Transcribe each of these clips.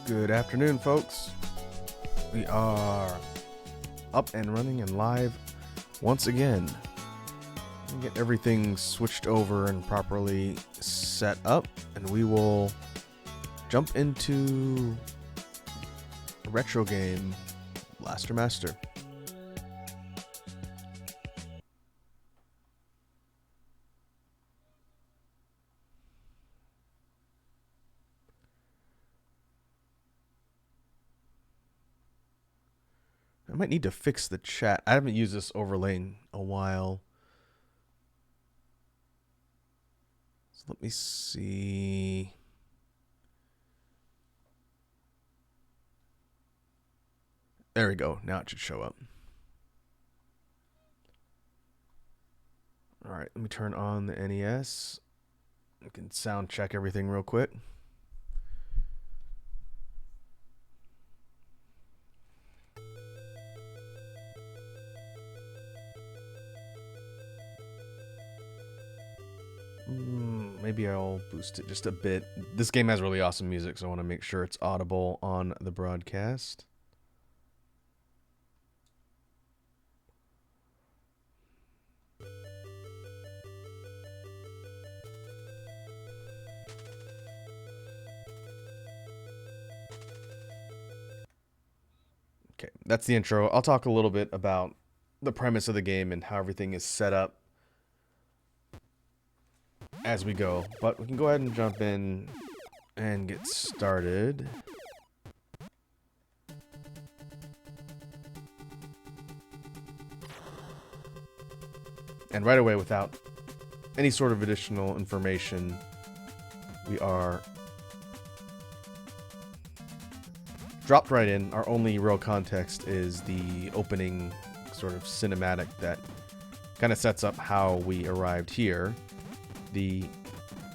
Good afternoon, folks. We are up and running and live once again. Get everything switched over and properly set up, and we will jump into a retro game, Blaster Master. I might need to fix the chat. I haven't used this overlay in a while. So let me see. There we go. Now it should show up. All right, let me turn on the NES. I can sound check everything real quick. Maybe I'll boost it just a bit. This game has really awesome music, so I want to make sure it's audible on the broadcast. Okay, that's the intro. I'll talk a little bit about the premise of the game and how everything is set up as we go, but we can go ahead and jump in and get started. And right away, without any sort of additional information, we are dropped right in. Our only real context is the opening sort of cinematic that kind of sets up how we arrived here. The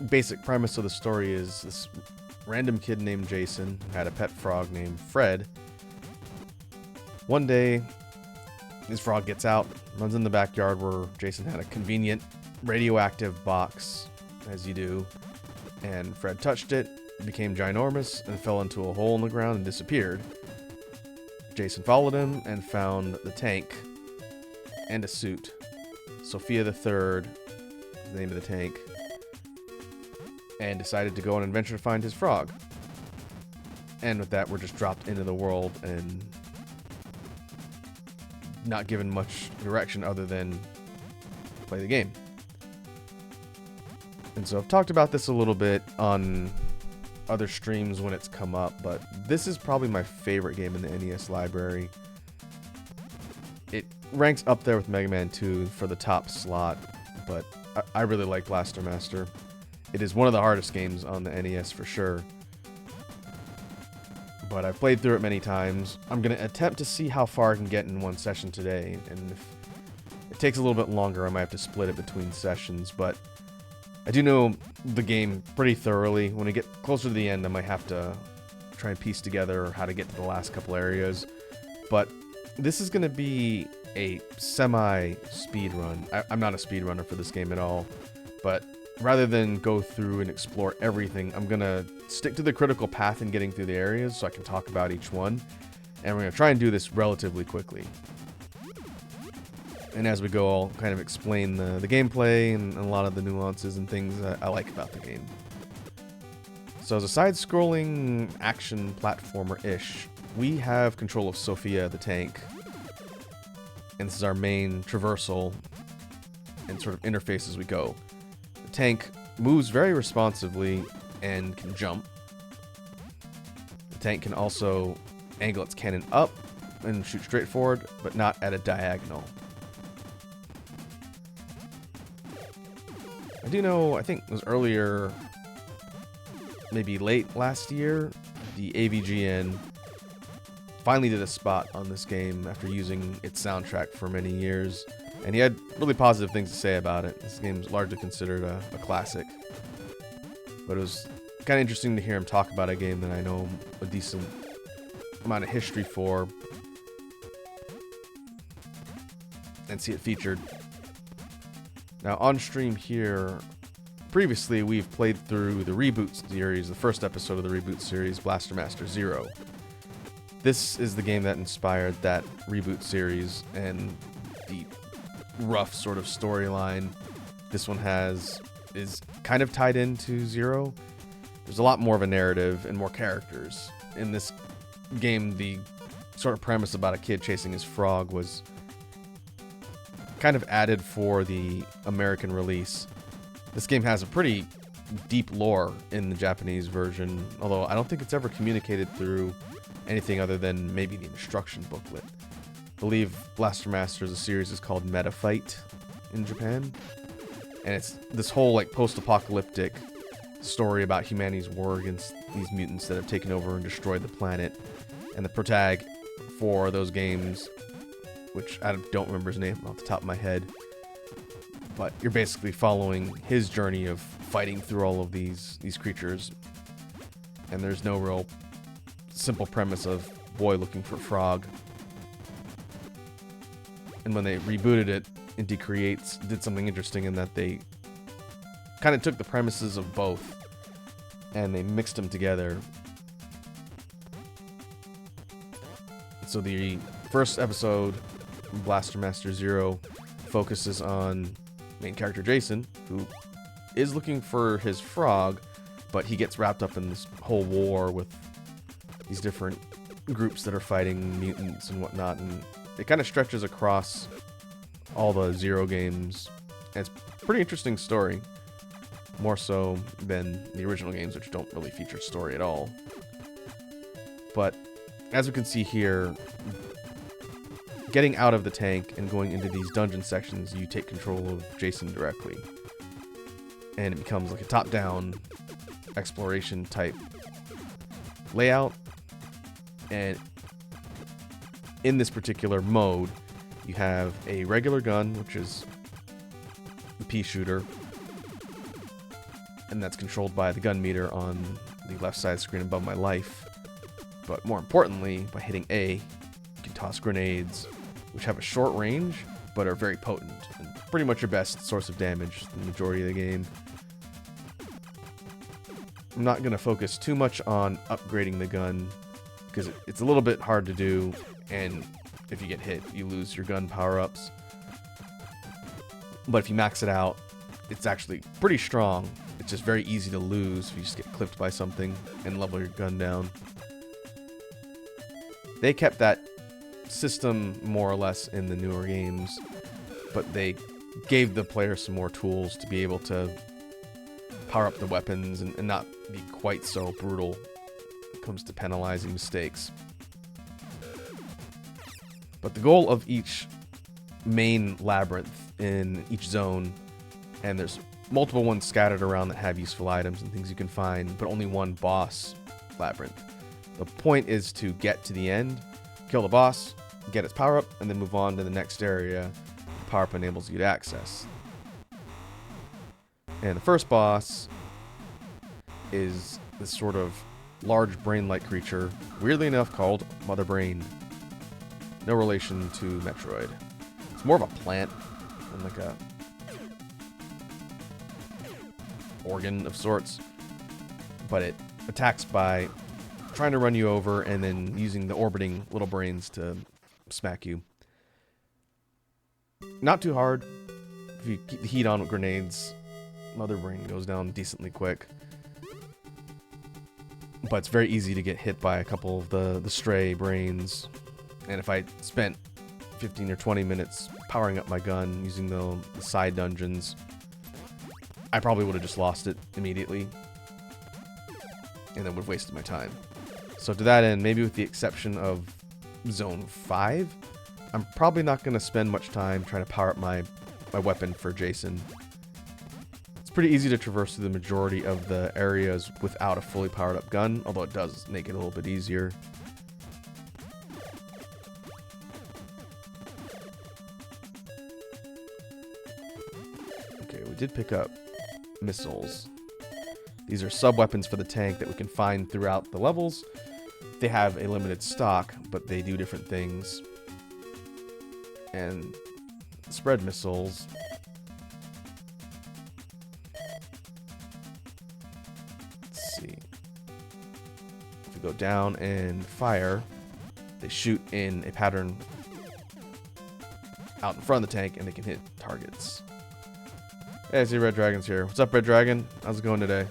basic premise of the story is this random kid named Jason who had a pet frog named Fred. One day, his frog gets out, runs in the backyard where Jason had a convenient radioactive box, as you do, and Fred touched it, became ginormous, and fell into a hole in the ground and disappeared. Jason followed him and found the tank and a suit. Sophia the Third, the name of the tank, and decided to go on an adventure to find his frog. And with that, we're just dropped into the world and not given much direction other than play the game. And so I've talked about this a little bit on other streams when it's come up, but this is probably my favorite game in the NES library. It ranks up there with Mega Man 2 for the top slot, but I really like Blaster Master. It is one of the hardest games on the NES for sure, but I've played through it many times. I'm going to attempt to see how far I can get in one session today, and if it takes a little bit longer, I might have to split it between sessions, but I do know the game pretty thoroughly. When I get closer to the end, I might have to try and piece together how to get to the last couple areas, but this is going to be a semi-speed run. I'm not a speedrunner for this game at all, but rather than go through and explore everything, I'm going to stick to the critical path in getting through the areas so I can talk about each one, and we're going to try and do this relatively quickly. And as we go, I'll kind of explain the gameplay and a lot of the nuances and things that I like about the game. So as a side-scrolling action platformer-ish, we have control of Sophia the tank, and this is our main traversal and sort of interface as we go. The tank moves very responsively and can jump. The tank can also angle its cannon up and shoot straight forward, but not at a diagonal. I do know, I think it was earlier, maybe late last year, the AVGN finally did a spot on this game after using its soundtrack for many years, and he had really positive things to say about it. This game is largely considered a classic, but it was kind of interesting to hear him talk about a game that I know a decent amount of history for, and see it featured. Now on stream here, previously we've played through the reboot series, the first episode of the reboot series, Blaster Master Zero. This is the game that inspired that reboot series and the rough sort of storyline this one is kind of tied into Zero. There's a lot more of a narrative and more characters. In this game, the sort of premise about a kid chasing his frog was kind of added for the American release. This game has a pretty deep lore in the Japanese version, although I don't think it's ever communicated through anything other than maybe the instruction booklet. I believe Blaster Master, the series, is called Meta Fight in Japan, and it's this whole like post-apocalyptic story about humanity's war against these mutants that have taken over and destroyed the planet. And the protag for those games, which I don't remember his name off the top of my head, but you're basically following his journey of fighting through all of these creatures, and there's no real simple premise of boy looking for frog. And when they rebooted it, Inti Creates did something interesting in that they kind of took the premises of both and they mixed them together. So the first episode, Blaster Master Zero, focuses on main character Jason, who is looking for his frog, but he gets wrapped up in this whole war with these different groups that are fighting mutants and whatnot, and it kind of stretches across all the Zero games. And it's a pretty interesting story, more so than the original games, which don't really feature story at all. But as we can see here, getting out of the tank and going into these dungeon sections, you take control of Jason directly. And it becomes like a top-down exploration type layout. And in this particular mode, you have a regular gun, which is the pea shooter, and that's controlled by the gun meter on the left side screen above my life. But more importantly, by hitting A, you can toss grenades, which have a short range, but are very potent, and pretty much your best source of damage the majority of the game. I'm not going to focus too much on upgrading the gun, because it's a little bit hard to do, and if you get hit, you lose your gun power-ups. But if you max it out, it's actually pretty strong. It's just very easy to lose if you just get clipped by something and level your gun down. They kept that system more or less in the newer games, but they gave the player some more tools to be able to power up the weapons and not be quite so brutal when it comes to penalizing mistakes. But the goal of each main labyrinth in each zone, and there's multiple ones scattered around that have useful items and things you can find, but only one boss labyrinth. The point is to get to the end, kill the boss, get its power up, and then move on to the next area the power up enables you to access. And the first boss is this sort of large brain-like creature, weirdly enough called Mother Brain. No relation to Metroid. It's more of a plant than like a organ of sorts, but it attacks by trying to run you over and then using the orbiting little brains to smack you. Not too hard. If you keep the heat on with grenades, Mother Brain goes down decently quick. But it's very easy to get hit by a couple of the stray brains. And if I spent 15 or 20 minutes powering up my gun using the side dungeons, I probably would have just lost it immediately. And then would have wasted my time. So to that end, maybe with the exception of Zone 5, I'm probably not going to spend much time trying to power up my weapon for Jason. It's pretty easy to traverse through the majority of the areas without a fully powered up gun, although it does make it a little bit easier. Okay, we did pick up missiles. These are sub-weapons for the tank that we can find throughout the levels. They have a limited stock, but they do different things. And spread missiles go down and fire, they shoot in a pattern out in front of the tank, and they can hit targets. Hey, I see Red Dragon's here. What's up, Red Dragon? How's it going today?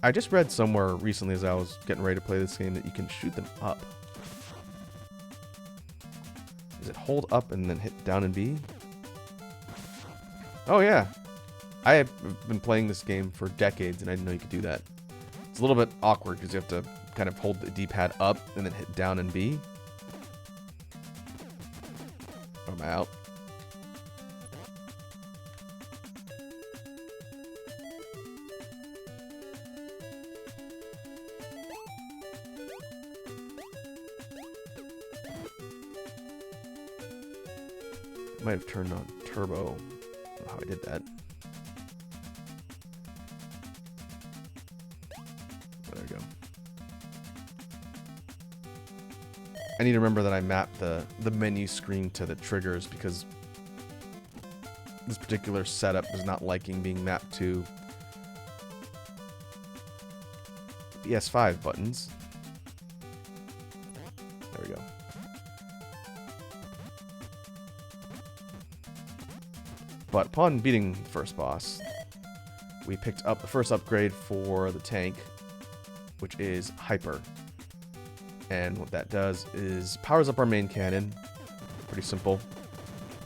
I just read somewhere recently as I was getting ready to play this game that you can shoot them up. Is it hold up and then hit down and B? Oh yeah. I have been playing this game for decades and I didn't know you could do that. It's a little bit awkward because you have to kind of hold the D-pad up and then hit down and B. Or am I out? Might have turned on turbo. I don't know how I did that. There we go. I need to remember that I mapped the menu screen to the triggers because this particular setup is not liking being mapped to PS5 buttons. There we go. But upon beating the first boss, we picked up the first upgrade for the tank, which is Hyper. And what that does is powers up our main cannon. Pretty simple.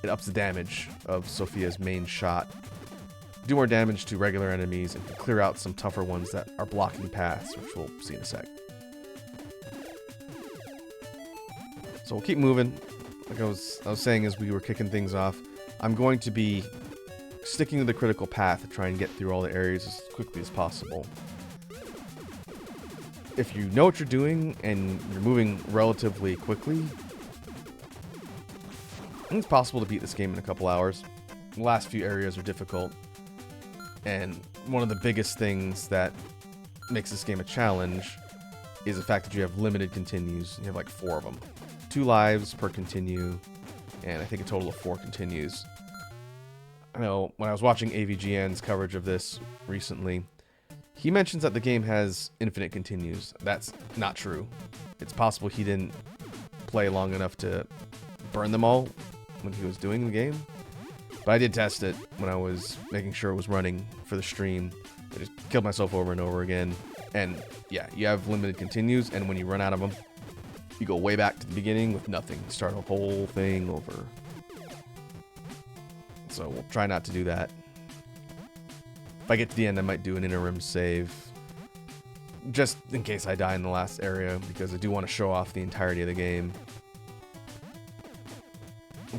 It ups the damage of Sophia's main shot. Do more damage to regular enemies and can clear out some tougher ones that are blocking paths, which we'll see in a sec. So we'll keep moving. Like I was saying as we were kicking things off, I'm going to be sticking to the critical path to try and get through all the areas as quickly as possible. If you know what you're doing and you're moving relatively quickly, I think it's possible to beat this game in a couple hours. The last few areas are difficult, and one of the biggest things that makes this game a challenge is the fact that you have limited continues. You have like 4 of them. 2 lives per continue, and I think a total of 4 continues. I know when I was watching AVGN's coverage of this recently, he mentions that the game has infinite continues. That's not true. It's possible he didn't play long enough to burn them all when he was doing the game. But I did test it when I was making sure it was running for the stream. I just killed myself over and over again. And yeah, you have limited continues, and when you run out of them, you go way back to the beginning with nothing. Start a whole thing over. So we'll try not to do that. If I get to the end, I might do an interim save. Just in case I die in the last area, because I do want to show off the entirety of the game.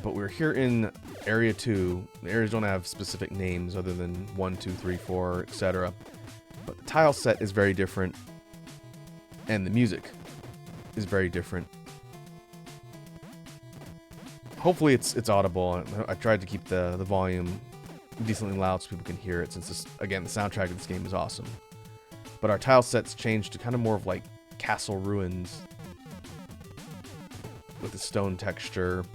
But we're here in Area 2. The areas don't have specific names other than 1, 2, 3, 4, etc. But the tile set is very different. And the music is very different. Hopefully it's audible. I tried to keep the volume decently loud so people can hear it, since this, again, the soundtrack of this game is awesome. But our tile sets changed to kind of more of like castle ruins with the stone texture.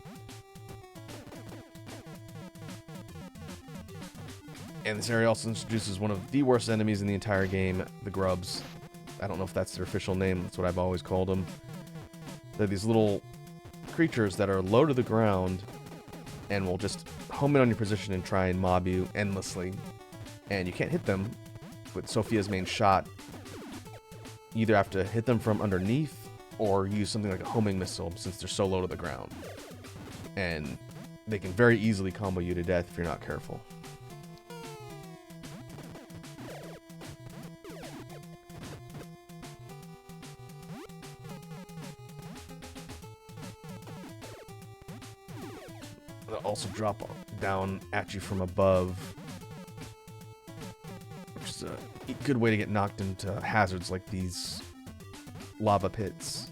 And this area also introduces one of the worst enemies in the entire game, the grubs. I don't know if that's their official name. That's what I've always called them. They're these little creatures that are low to the ground and will just home in on your position and try and mob you endlessly. And you can't hit them with Sophia's main shot. You either have to hit them from underneath or use something like a homing missile, since they're so low to the ground. And they can very easily combo you to death if you're not careful. They'll also drop down at you from above, which is a good way to get knocked into hazards like these lava pits.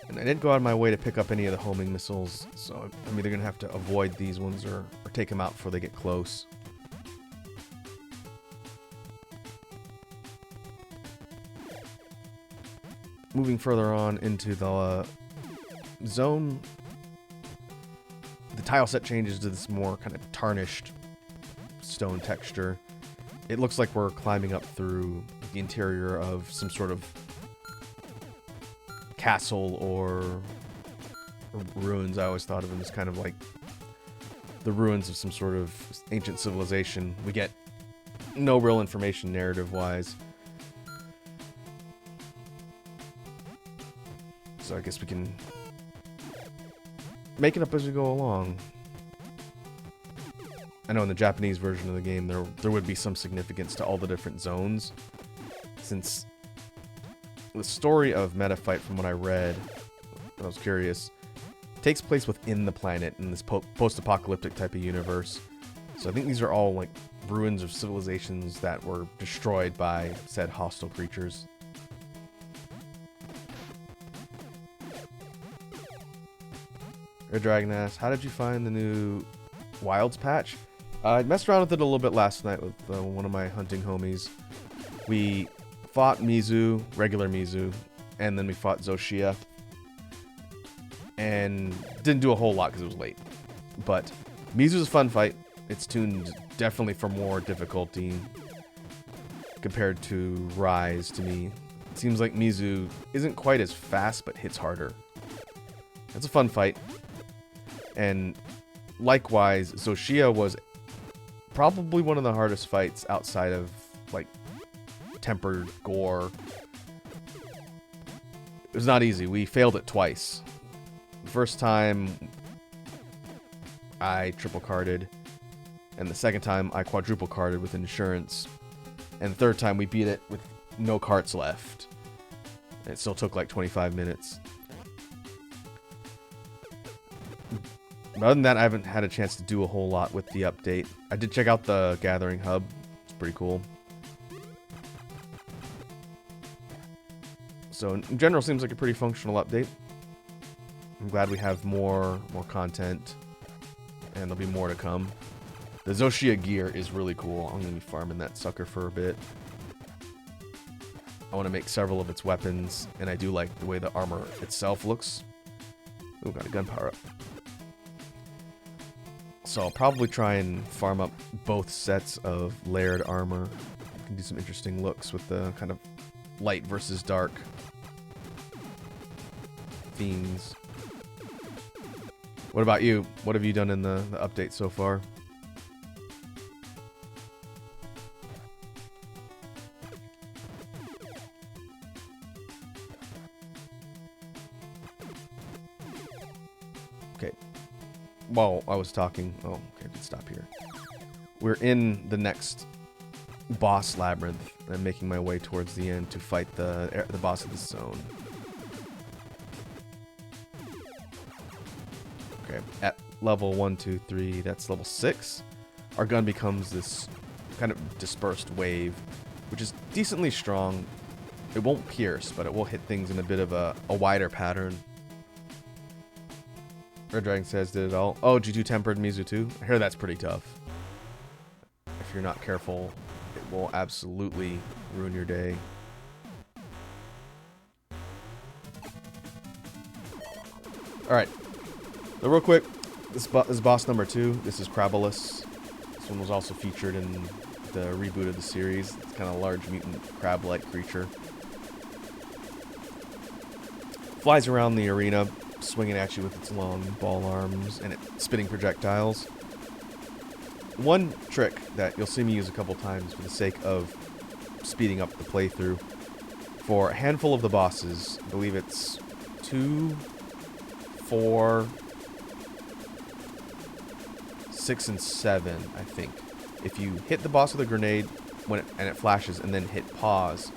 And I didn't go out of my way to pick up any of the homing missiles, so I'm either going to have to avoid these ones or take them out before they get close. Moving further on into the zone, tile set changes to this more kind of tarnished stone texture. It looks like we're climbing up through the interior of some sort of castle or ruins. I always thought of them as kind of like the ruins of some sort of ancient civilization. We get no real information narrative-wise. So I guess we can make it up as we go along. I know in the Japanese version of the game there would be some significance to all the different zones, since the story of Metafight, from what I read, I was curious, takes place within the planet in this post-apocalyptic type of universe. So I think these are all like ruins of civilizations that were destroyed by said hostile creatures. Red Dragon asks, how did you find the new Wilds patch? I messed around with it a little bit last night with one of my hunting homies. We fought Mizu, regular Mizu, and then we fought Zoshia. And didn't do a whole lot because it was late. But Mizu's a fun fight. It's tuned definitely for more difficulty compared to Rise to me. It seems like Mizu isn't quite as fast, but hits harder. It's a fun fight. And likewise, Zoshia was probably one of the hardest fights outside of, like, tempered gore. It was not easy. We failed it twice. The first time, I triple carded. And the second time, I quadruple carded with insurance. And the third time, we beat it with no carts left. And it still took like 25 minutes. But other than that, I haven't had a chance to do a whole lot with the update. I did check out the Gathering Hub. It's pretty cool. So in general, seems like a pretty functional update. I'm glad we have more content. And there'll be more to come. The Zoshia gear is really cool. I'm going to be farming that sucker for a bit. I want to make several of its weapons. And I do like the way the armor itself looks. Ooh, got a gun power up. So I'll probably try and farm up both sets of layered armor. You can do some interesting looks with the kind of light versus dark themes. What about you? What have you done in the update so far? Okay. While I was talking... Oh, okay, I can stop here. We're in the next boss labyrinth. I'm making my way towards the end to fight the boss of the zone. Okay, at level 1, 2, 3, that's level 6. Our gun becomes this kind of dispersed wave, which is decently strong. It won't pierce, but it will hit things in a bit of a wider pattern. Red Dragon says, did it all. Oh, G2 tempered Mizu too? I hear that's pretty tough. If you're not careful, it will absolutely ruin your day. Alright. So real quick, this is boss number 2. This is Crabalus. This one was also featured in the reboot of the series. It's kind of a large mutant crab-like creature. Flies around the arena, swinging at you with its long ball arms and its spitting projectiles. One trick that you'll see me use a couple times for the sake of speeding up the playthrough. For a handful of the bosses, I believe it's 2, 4, 6, and 7, I think. If you hit the boss with a grenade and it flashes and then hit pause,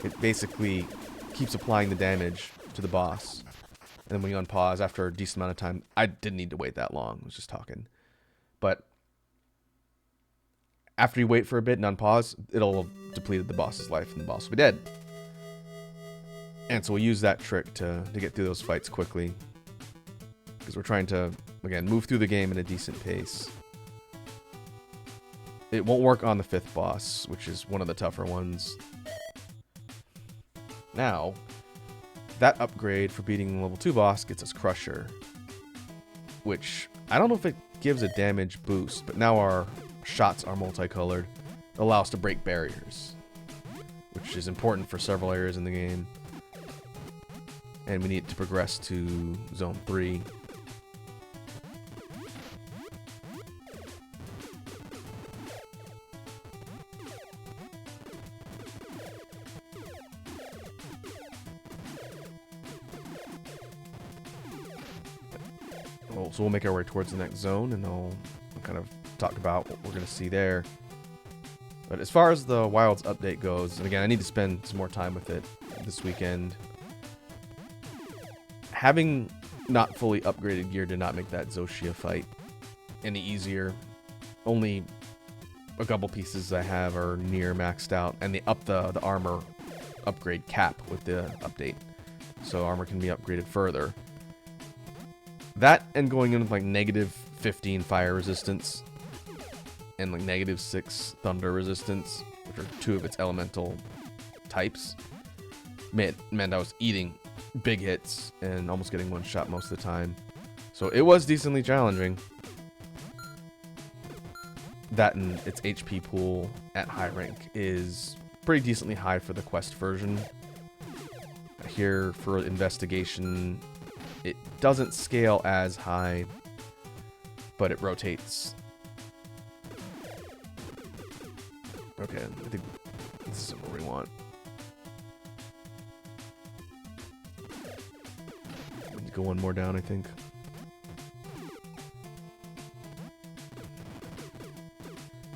it basically keeps applying the damage to the boss. And then when you unpause after a decent amount of time, I didn't need to wait that long. I was just talking. But after you wait for a bit and unpause, it'll have depleted the boss's life and the boss will be dead. And so we'll use that trick to get through those fights quickly. Because we're trying to, again, move through the game at a decent pace. It won't work on the 5th boss, which is one of the tougher ones. Now, that upgrade for beating the level 2 boss gets us Crusher. Which, I don't know if it gives a damage boost, but now our shots are multicolored, allow us to break barriers, which is important for several areas in the game. And we need to progress to Zone 3. So we'll make our way towards the next zone, and I'll kind of talk about what we're going to see there. But as far as the Wilds update goes, and again, I need to spend some more time with it this weekend. Having not fully upgraded gear did not make that Zoshia fight any easier. Only a couple pieces I have are near maxed out, and they up the armor upgrade cap with the update, so armor can be upgraded further. That and going in with like -15 fire resistance and like -6 thunder resistance, which are two of its elemental types, meant I was eating big hits and almost getting one shot most of the time. So it was decently challenging. That and its HP pool at high rank is pretty decently high for the quest version. Here for investigation, it doesn't scale as high, but it rotates. Okay, I think this is what we want. We need to go one more down, I think.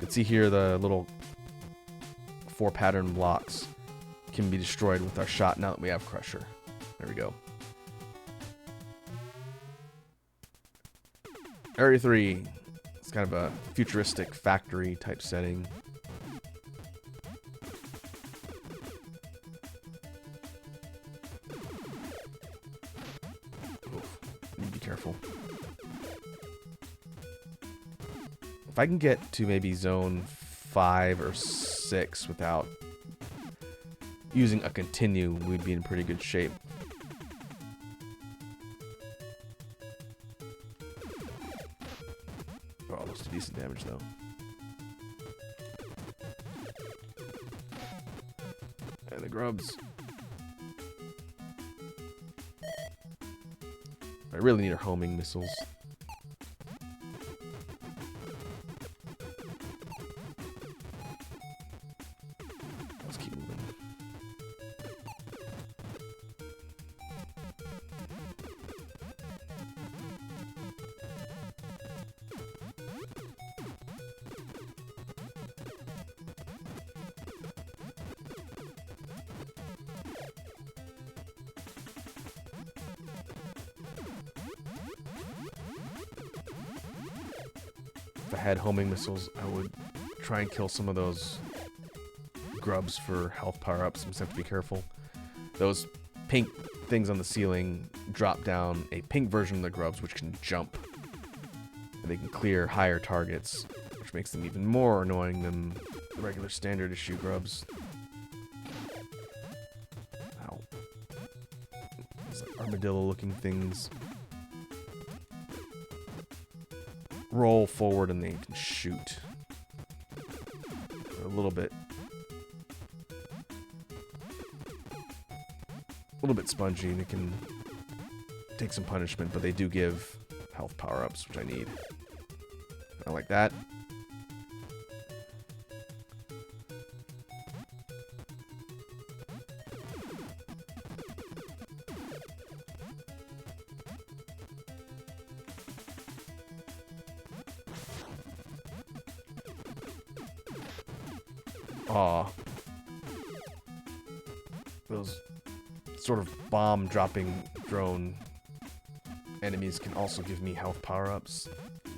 You can see here the little 4 pattern blocks can be destroyed with our shot now that we have Crusher. There we go. Area 3, it's kind of a futuristic factory type setting. Oof, need to be careful. If I can get to maybe zone 5 or 6 without using a continue, we'd be in pretty good shape. Decent damage though. And the grubs. I really need our homing missiles. Let's keep moving. If I had homing missiles, I would try and kill some of those grubs for health power-ups. I'm just have to be careful. Those pink things on the ceiling drop down a pink version of the grubs, which can jump. And they can clear higher targets, which makes them even more annoying than the regular standard issue grubs. Ow. These armadillo-looking things roll forward and they can shoot. They're a little bit spongy and they can take some punishment, but they do give health power-ups, which I need. I like that. Aw. Those sort of bomb-dropping drone enemies can also give me health power-ups.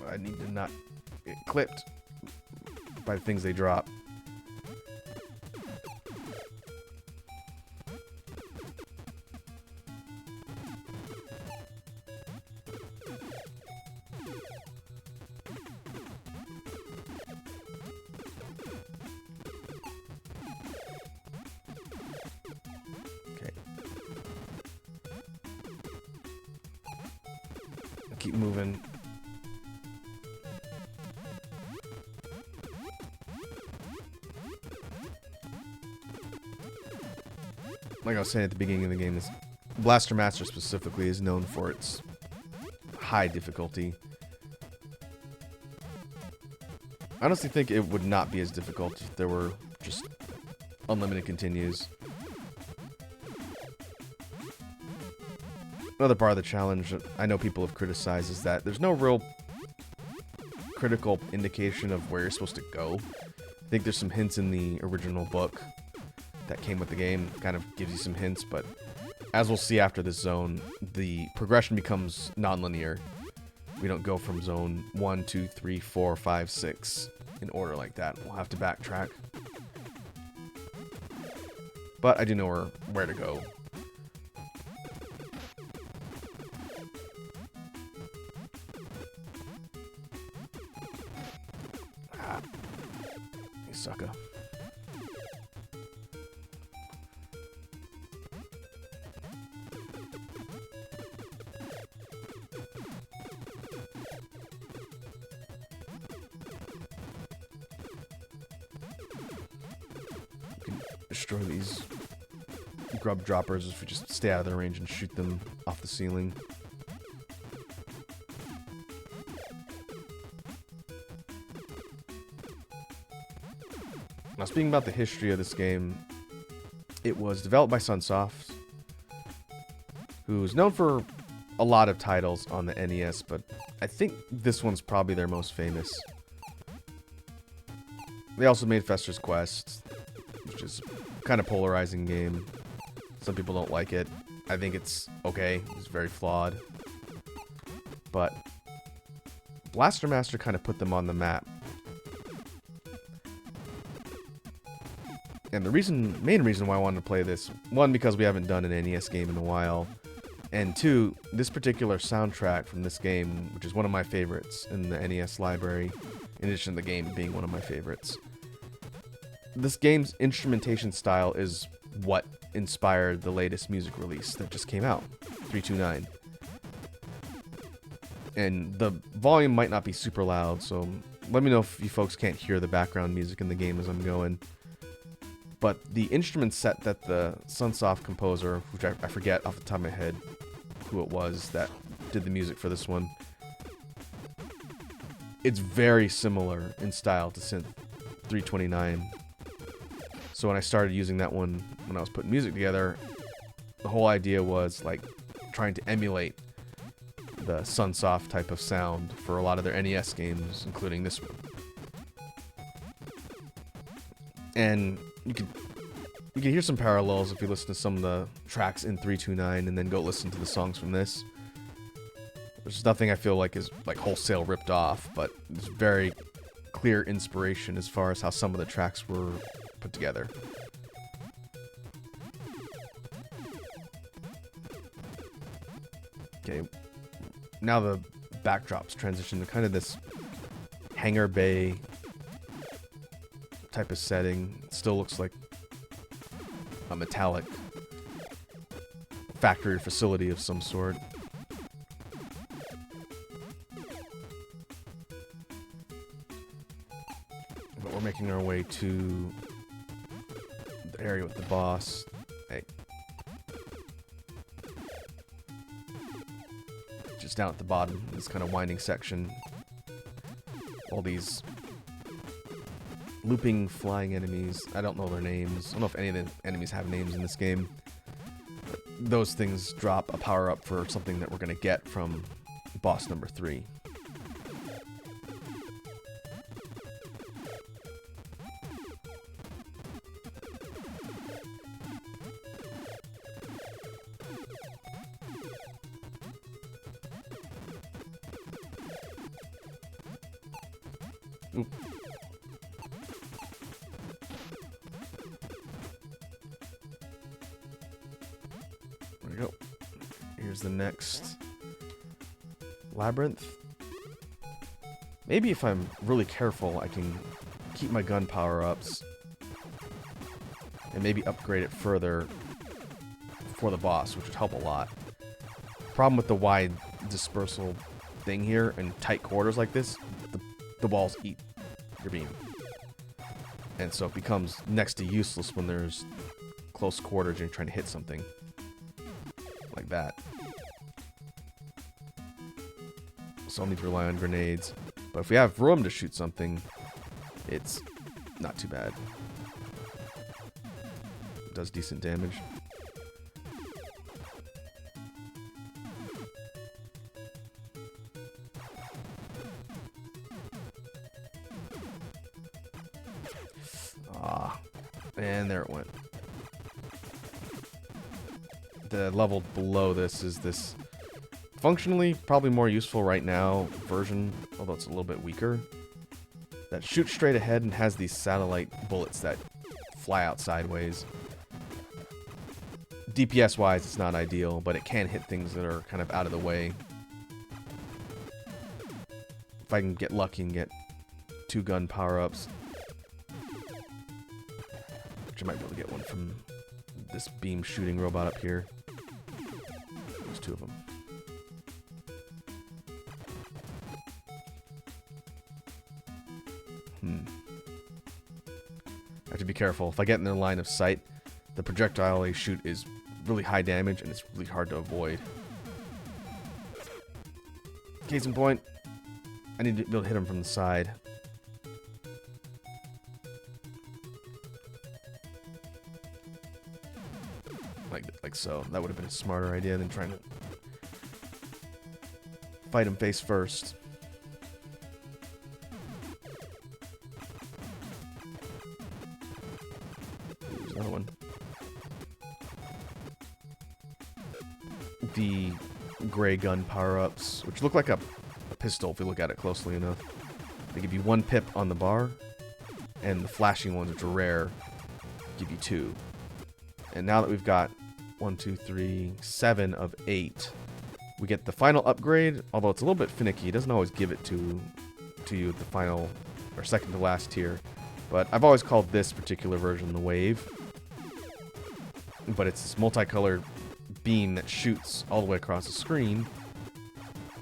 I need to not get clipped by the things they drop. Keep moving. like I was saying at the beginning of the game, this Blaster Master specifically is known for its high difficulty. I honestly think it would not be as difficult if there were just unlimited continues. Another part of the challenge that I know people have criticized is that there's no real critical indication of where you're supposed to go. I think there's some hints in the original book that came with the game, kind of gives you some hints, but as we'll see after this zone, the progression becomes non-linear. We don't go from zone 1, 2, 3, 4, 5, 6 in order like that. We'll have to backtrack. But I do know where to go. Ah. You sucker. Destroy these grub droppers if we just stay out of their range and shoot them off the ceiling. Now, speaking about the history of this game, it was developed by Sunsoft, who's known for a lot of titles on the NES, but I think this one's probably their most famous. They also made Fester's Quest, which is a kind of polarizing game. Some people don't like it. I think it's okay. It's very flawed. But Blaster Master kind of put them on the map. And the main reason why I wanted to play this, one, because we haven't done an NES game in a while, and two, this particular soundtrack from this game, which is one of my favorites in the NES library, in addition to the game being one of my favorites. This game's instrumentation style is what inspired the latest music release that just came out, 329. And the volume might not be super loud, so let me know if you folks can't hear the background music in the game as I'm going. But the instrument set that the Sunsoft composer, which I forget off the top of my head who it was that did the music for this one, it's very similar in style to Synth 329. So when I started using that one, when I was putting music together, the whole idea was like trying to emulate the Sunsoft type of sound for a lot of their NES games, including this one. And you can hear some parallels if you listen to some of the tracks in 329 and then go listen to the songs from this. There's nothing I feel like is like wholesale ripped off, but it's very clear inspiration as far as how some of the tracks were put together. Okay, now the backdrops transition to kind of this hangar bay type of setting. It still looks like a metallic factory or facility of some sort. But we're making our way to the area with the boss. Hey. Just down at the bottom, this kind of winding section. All these looping flying enemies. I don't know their names. I don't know if any of the enemies have names in this game. But those things drop a power-up for something that we're going to get from boss number 3. Oop. There we go. Here's the next labyrinth. Maybe if I'm really careful, I can keep my gun power-ups and maybe upgrade it further for the boss, which would help a lot. Problem with the wide dispersal thing here and tight quarters like this, the walls eat your beam. And so it becomes next to useless when there's close quarters and you're trying to hit something. Like that. So I'll need to rely on grenades. But if we have room to shoot something, it's not too bad. It does decent damage. And there it went. The level below this is this functionally probably more useful right now version, although it's a little bit weaker, that shoots straight ahead and has these satellite bullets that fly out sideways. DPS wise it's not ideal, but it can hit things that are kind of out of the way. If I can get lucky and get 2 gun power-ups, I might be able to get one from this beam shooting robot up here. There's 2 of them. I have to be careful. If I get in their line of sight, the projectile they shoot is really high damage and it's really hard to avoid. Case in point, I need to be able to hit him from the side. Like so. That would have been a smarter idea than trying to fight him face first. There's another one. The gray gun power-ups, which look like a pistol if you look at it closely enough. They give you 1 pip on the bar, and the flashing ones, which are rare, give you 2. And now that we've got 1, 2, 3, 7 of 8, we get the final upgrade, although it's a little bit finicky. It doesn't always give it to you at the final or second to last tier. But I've always called this particular version the Wave. But it's this multicolored beam that shoots all the way across the screen.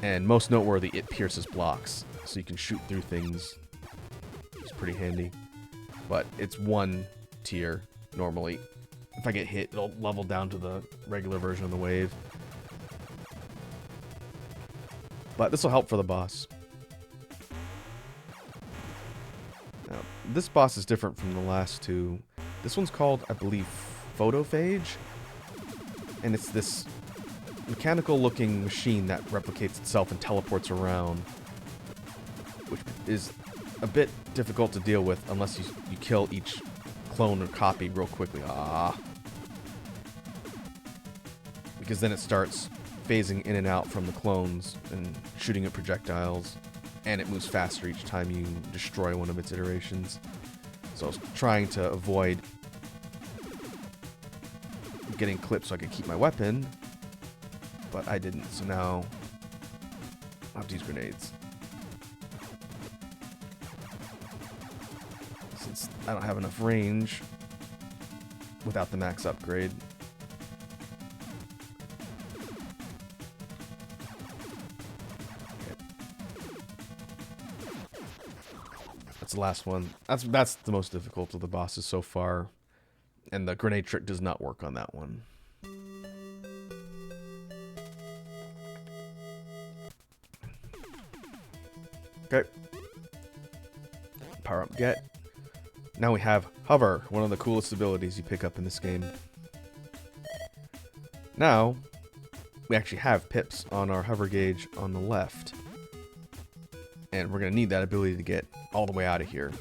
And most noteworthy, it pierces blocks. So you can shoot through things. It's pretty handy. But it's 1 tier normally. If I get hit, it'll level down to the regular version of the Wave. But this will help for the boss. Now, this boss is different from the last 2. This one's called, I believe, Photophage. And it's this mechanical-looking machine that replicates itself and teleports around, which is a bit difficult to deal with unless you kill each clone or copy real quickly. Because then it starts phasing in and out from the clones and shooting at projectiles, and it moves faster each time you destroy one of its iterations. So I was trying to avoid getting clipped so I could keep my weapon, but I didn't, so now I have to use grenades. Since I don't have enough range without the max upgrade. That's the last one. That's the most difficult of the bosses so far. And the grenade trick does not work on that one. Okay. Power up get. Now we have Hover, one of the coolest abilities you pick up in this game. Now, we actually have pips on our hover gauge on the left. And we're going to need that ability to get all the way out of here.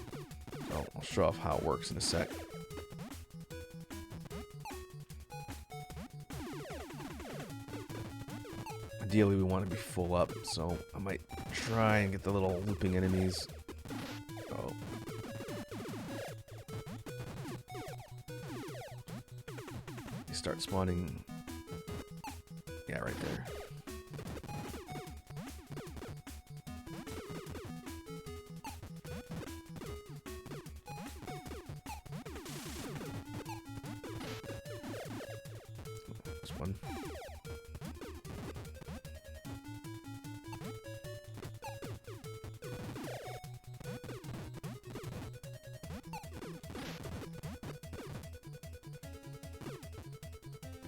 So I'll show off how it works in a sec. Ideally, we want to be full up, so I might try and get the little looping enemies. Oh. They start spawning. Yeah, right there. This one.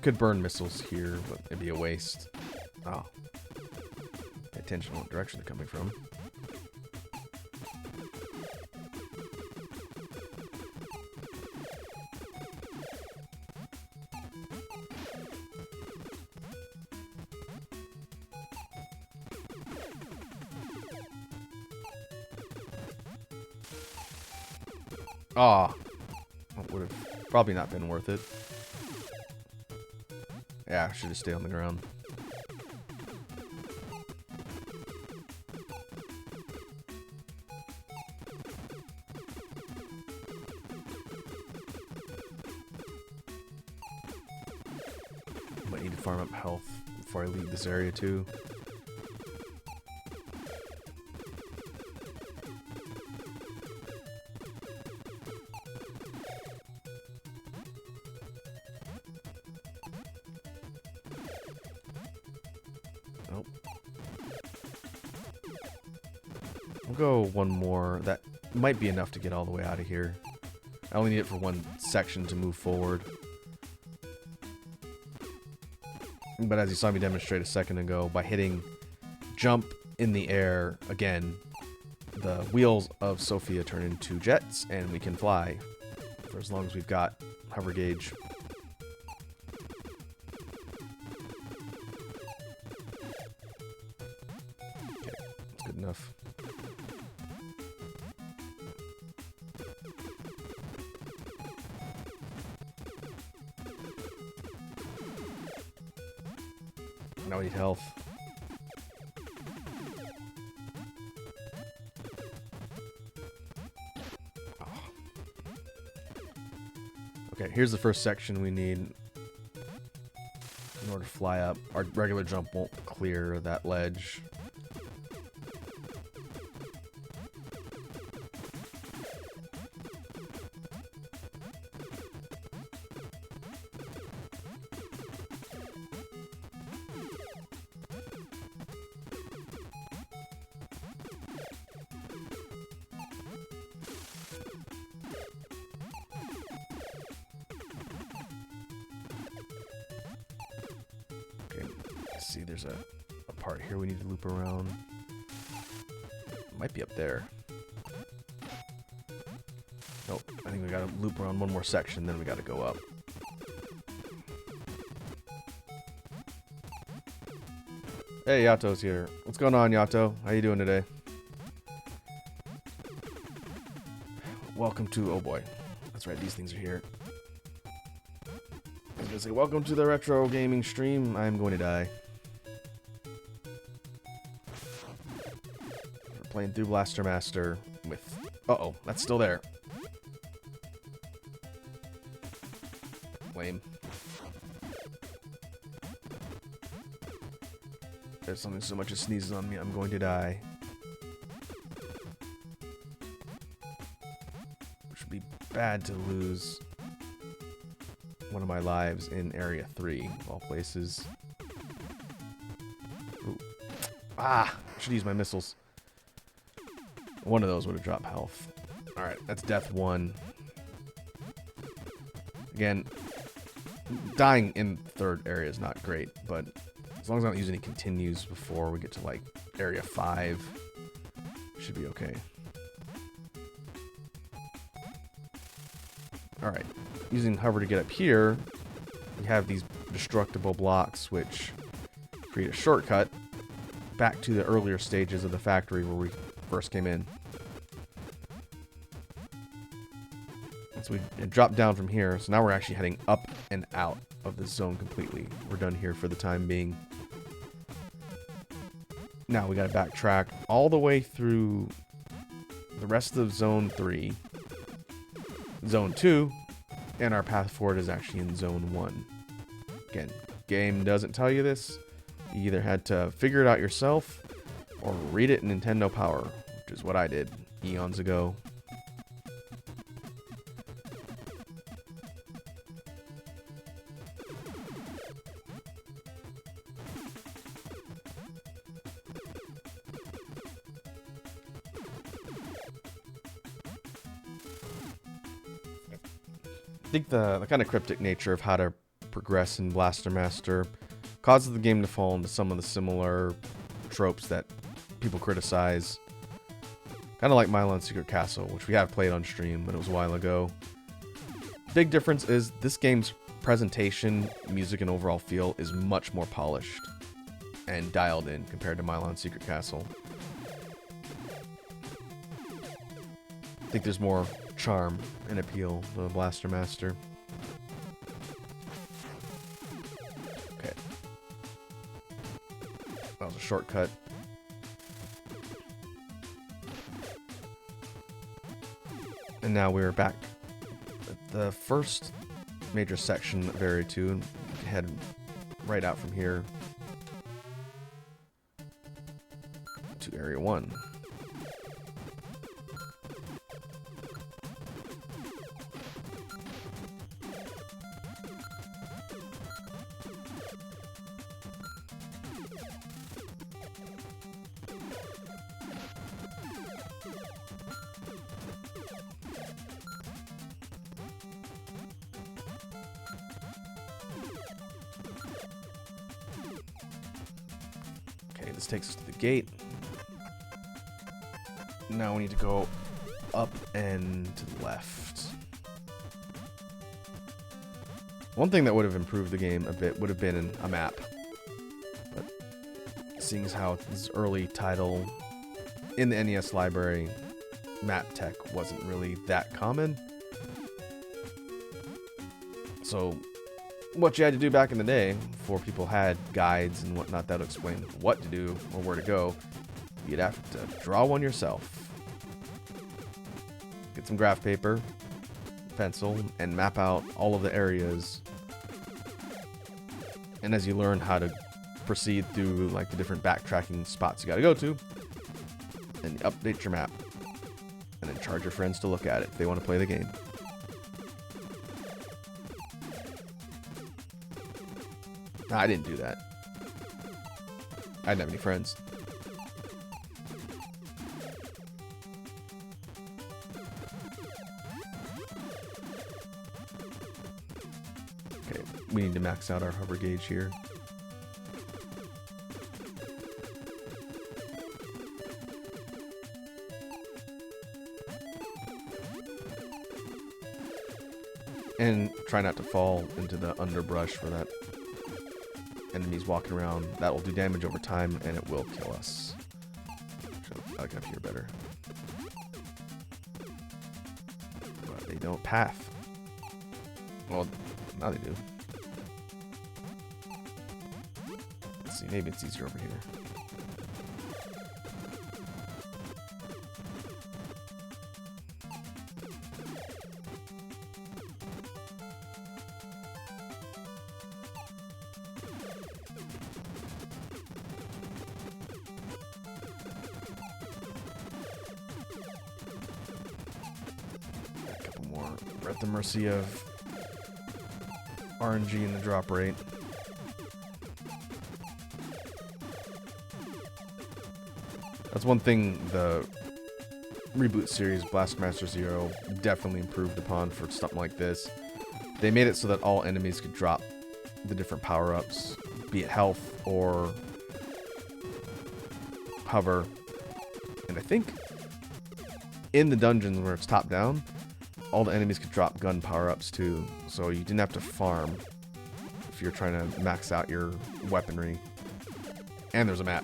Could burn missiles here, but it'd be a waste. Oh. Pay attention to what direction they're coming from. Ah, that would have probably not been worth it. Yeah, I should have stayed on the ground. Might need to farm up health before I leave this area too. Nope. We'll go one more. That might be enough to get all the way out of here. I only need it for one section to move forward. But as you saw me demonstrate a second ago, by hitting jump in the air again, the wheels of Sophia turn into jets and we can fly for as long as we've got hover gauge. Okay, that's good enough. Now we need health. Oh. Okay, here's the first section we need in order to fly up. Our regular jump won't clear that ledge. See, there's a part here we need to loop around. Might be up there. Nope, I think we gotta loop around one more section, then we gotta go up. Hey, Yato's here. What's going on, Yato? How you doing today? Welcome to... Oh boy. That's right, these things are here. I was gonna say, welcome to the retro gaming stream. I'm going to die. Playing through Blaster Master with... Uh-oh, that's still there. Lame. There's something so much as sneezes on me, I'm going to die. Which would be bad to lose one of my lives in Area 3, of all places. Ooh. Ah! Should use my missiles. One of those would have dropped health. Alright, that's death 1. Again, dying in third area is not great, but as long as I don't use any continues before we get to, like, area 5, should be okay. Alright, using hover to get up here, we have these destructible blocks which create a shortcut back to the earlier stages of the factory where we first came in. So we dropped down from here, so now we're actually heading up and out of the zone completely. We're done here for the time being. Now we gotta backtrack all the way through the rest of Zone 3, Zone 2, and our path forward is actually in Zone 1. Again, game doesn't tell you this. You either had to figure it out yourself or read it in Nintendo Power, which is what I did eons ago. I think the kind of cryptic nature of how to progress in Blaster Master causes the game to fall into some of the similar tropes that people criticize. Kind of like Milon Secret Castle, which we have played on stream, but it was a while ago. Big difference is this game's presentation, music, and overall feel is much more polished and dialed in compared to Milon Secret Castle. I think there's more charm and appeal to Blaster Master. Okay. That was a shortcut. And now we're back at the first major section of Area 2 and head right out from here to Area 1. This takes us to the gate. Now we need to go up and to the left. One thing that would have improved the game a bit would have been a map. But seeing as how this early title in the NES library, map tech wasn't really that common. So what you had to do back in the day, before people had guides and whatnot that would explain what to do or where to go, you'd have to draw one yourself. Get some graph paper, pencil, and map out all of the areas. And as you learn how to proceed through like the different backtracking spots you gotta go to, then you update your map. And then charge your friends to look at it if they want to play the game. I didn't do that. I didn't have any friends. Okay, we need to max out our hover gauge here. And try not to fall into the underbrush where that enemies walking around. That will do damage over time and it will kill us. I like up here better. But they don't path. Well, now they do. Let's see, maybe it's easier over here. We're at the mercy of RNG and the drop rate. That's one thing the reboot series Blaster Master Zero definitely improved upon for something like this. They made it so that all enemies could drop the different power-ups, be it health or hover. And I think in the dungeons where it's top down, all the enemies could drop gun power-ups too, so you didn't have to farm if you're trying to max out your weaponry. And there's a map.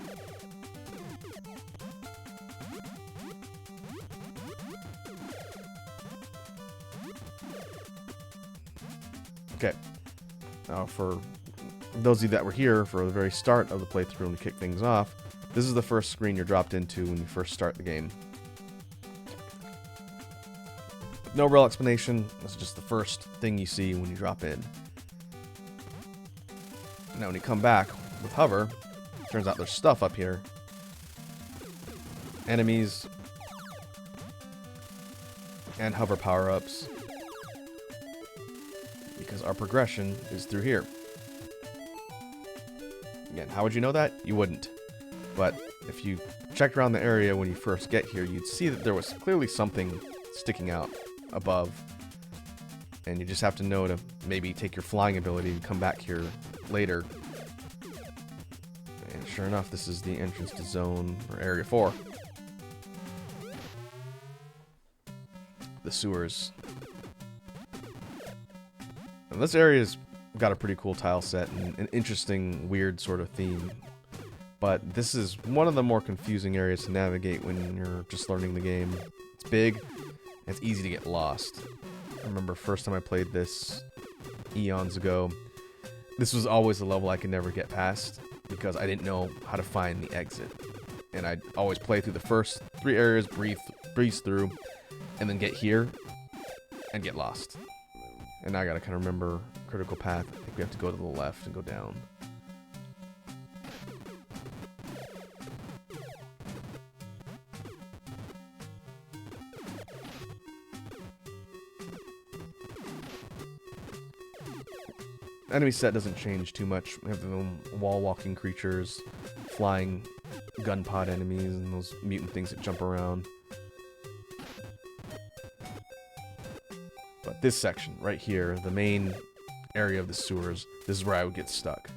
Okay. Now for those of you that were here for the very start of the playthrough and to kick things off, this is the first screen you're dropped into when you first start the game. No real explanation. This is just the first thing you see when you drop in. Now when you come back with hover, turns out there's stuff up here. Enemies. And hover power-ups. Because our progression is through here. Again, how would you know that? You wouldn't. But if you checked around the area when you first get here, you'd see that there was clearly something sticking out above, and you just have to know to maybe take your flying ability and come back here later. And sure enough, this is the entrance to zone, or area 4. The sewers. And this area's got a pretty cool tile set and an interesting, weird sort of theme. But this is one of the more confusing areas to navigate when you're just learning the game. It's big, and it's easy to get lost. I remember first time I played this eons ago, this was always a level I could never get past because I didn't know how to find the exit. And I'd always play through the first 3 areas, breeze through, and then get here and get lost. And now I gotta kind of remember critical path. I think we have to go to the left and go down. Enemy set doesn't change too much. We have the wall-walking creatures, flying gun pod enemies, and those mutant things that jump around. But this section right here, the main area of the sewers, this is where I would get stuck.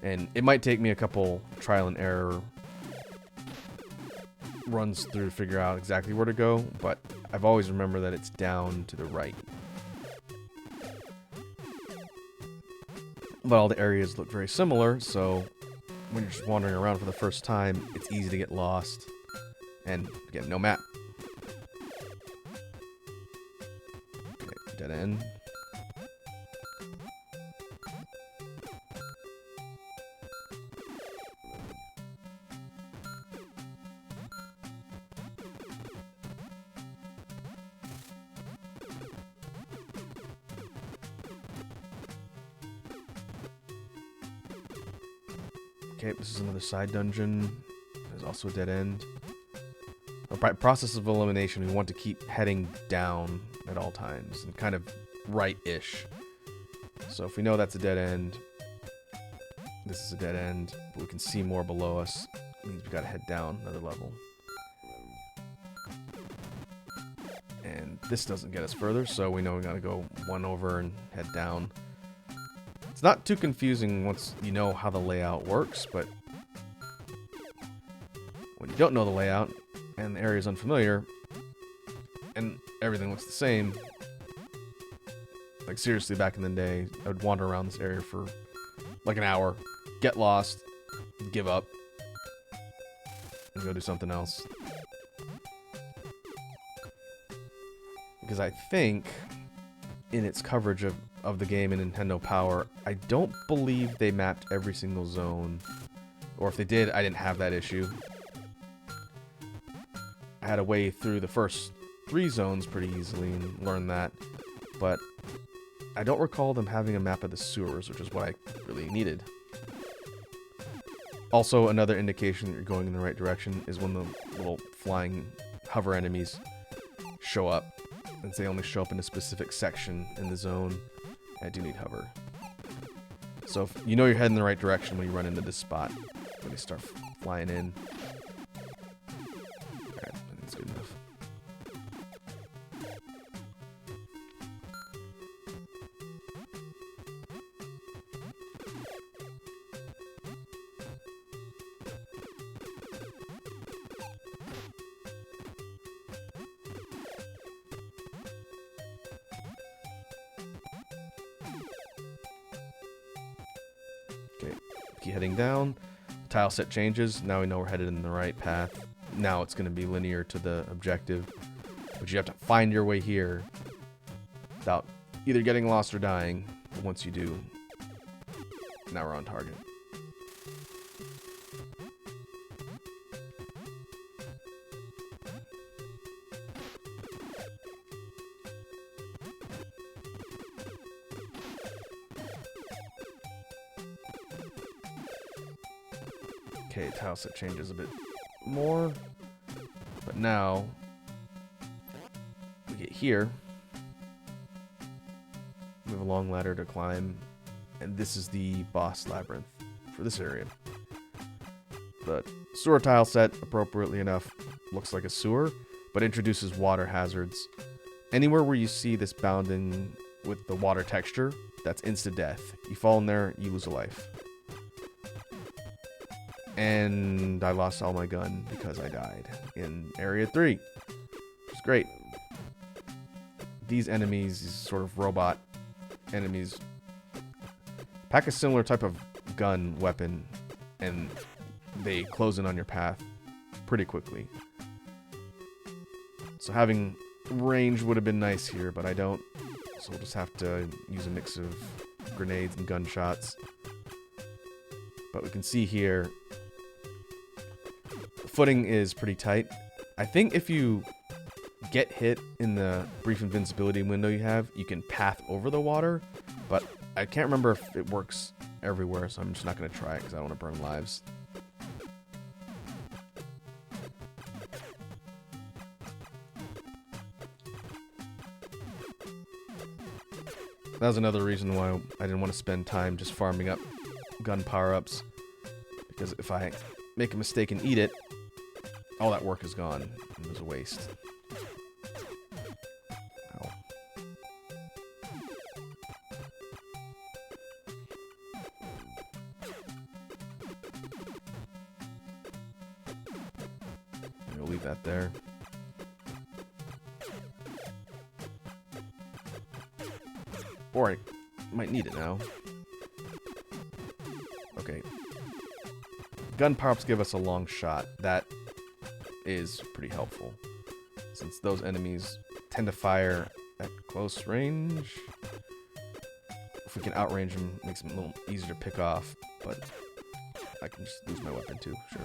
And it might take me a couple trial and error runs through to figure out exactly where to go, but I've always remembered that it's down to the right. But all the areas look very similar, so when you're just wandering around for the first time, it's easy to get lost. And again, no map. Okay, dead end. Okay, this is another side dungeon. There's also a dead end. By process of elimination, we want to keep heading down at all times and kind of right-ish. So if we know that's a dead end, this is a dead end, but we can see more below us. It means we gotta head down another level. And this doesn't get us further, so we know we gotta go one over and head down. It's not too confusing once you know how the layout works, but when you don't know the layout and the area is unfamiliar and everything looks the same, like seriously back in the day, I would wander around this area for like an hour, get lost, give up, and go do something else. Because I think in its coverage of the game in Nintendo Power, I don't believe they mapped every single zone. Or if they did, I didn't have that issue. I had a way through the first 3 zones pretty easily and learned that. But I don't recall them having a map of the sewers, which is what I really needed. Also, another indication that you're going in the right direction is when the little flying hover enemies show up. Since they only show up in a specific section in the zone, I do need hover. So if you know you're heading in the right direction when you run into this spot, when you start flying in. Alright, I think that's good enough. Okay, keep heading down. The tile set changes. Now we know we're headed in the right path. Now it's going to be linear to the objective. But you have to find your way here without either getting lost or dying. But once you do, now we're on target. Okay, tile set changes a bit more, but now we get here. We have a long ladder to climb, and this is the boss labyrinth for this area. The sewer tile set, appropriately enough, looks like a sewer, but introduces water hazards. Anywhere where you see this bounding with the water texture, that's insta-death. You fall in there, you lose a life. And I lost all my gun because I died in Area 3. Which is great. These enemies, these sort of robot enemies, pack a similar type of gun weapon, and they close in on your path pretty quickly. So having range would have been nice here, but I don't. So we'll just have to use a mix of grenades and gunshots. But we can see here, the footing is pretty tight. I think if you get hit in the brief invincibility window you have, you can path over the water, but I can't remember if it works everywhere, so I'm just not going to try it because I don't want to burn lives. That was another reason why I didn't want to spend time just farming up gun power-ups, because if I make a mistake and eat it, all that work is gone. It was a waste. Ow. We'll leave that there. Or I might need it now. Okay. Gun power-ups give us a long shot. That is pretty helpful, since those enemies tend to fire at close range. If we can outrange them, it makes them a little easier to pick off, but I can just lose my weapon too, sure.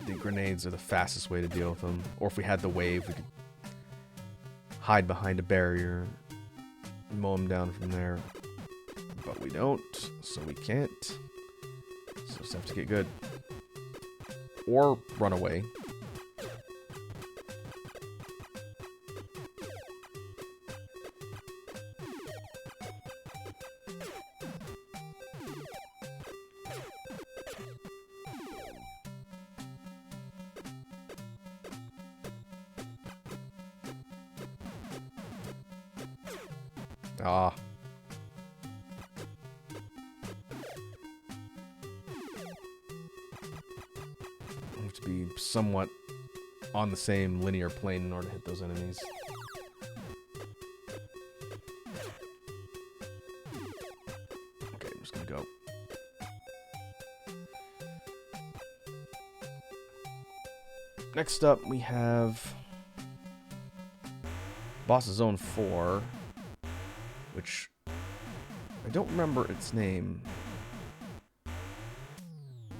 The grenades are the fastest way to deal with them, or if we had the wave, we could hide behind a barrier, mow them down from there, but we don't, so we can't. So just have to get good, or run away. Ah. I have to be somewhat on the same linear plane in order to hit those enemies. Okay, I'm just gonna go. Next up, we have Boss Zone 4. Which I don't remember its name.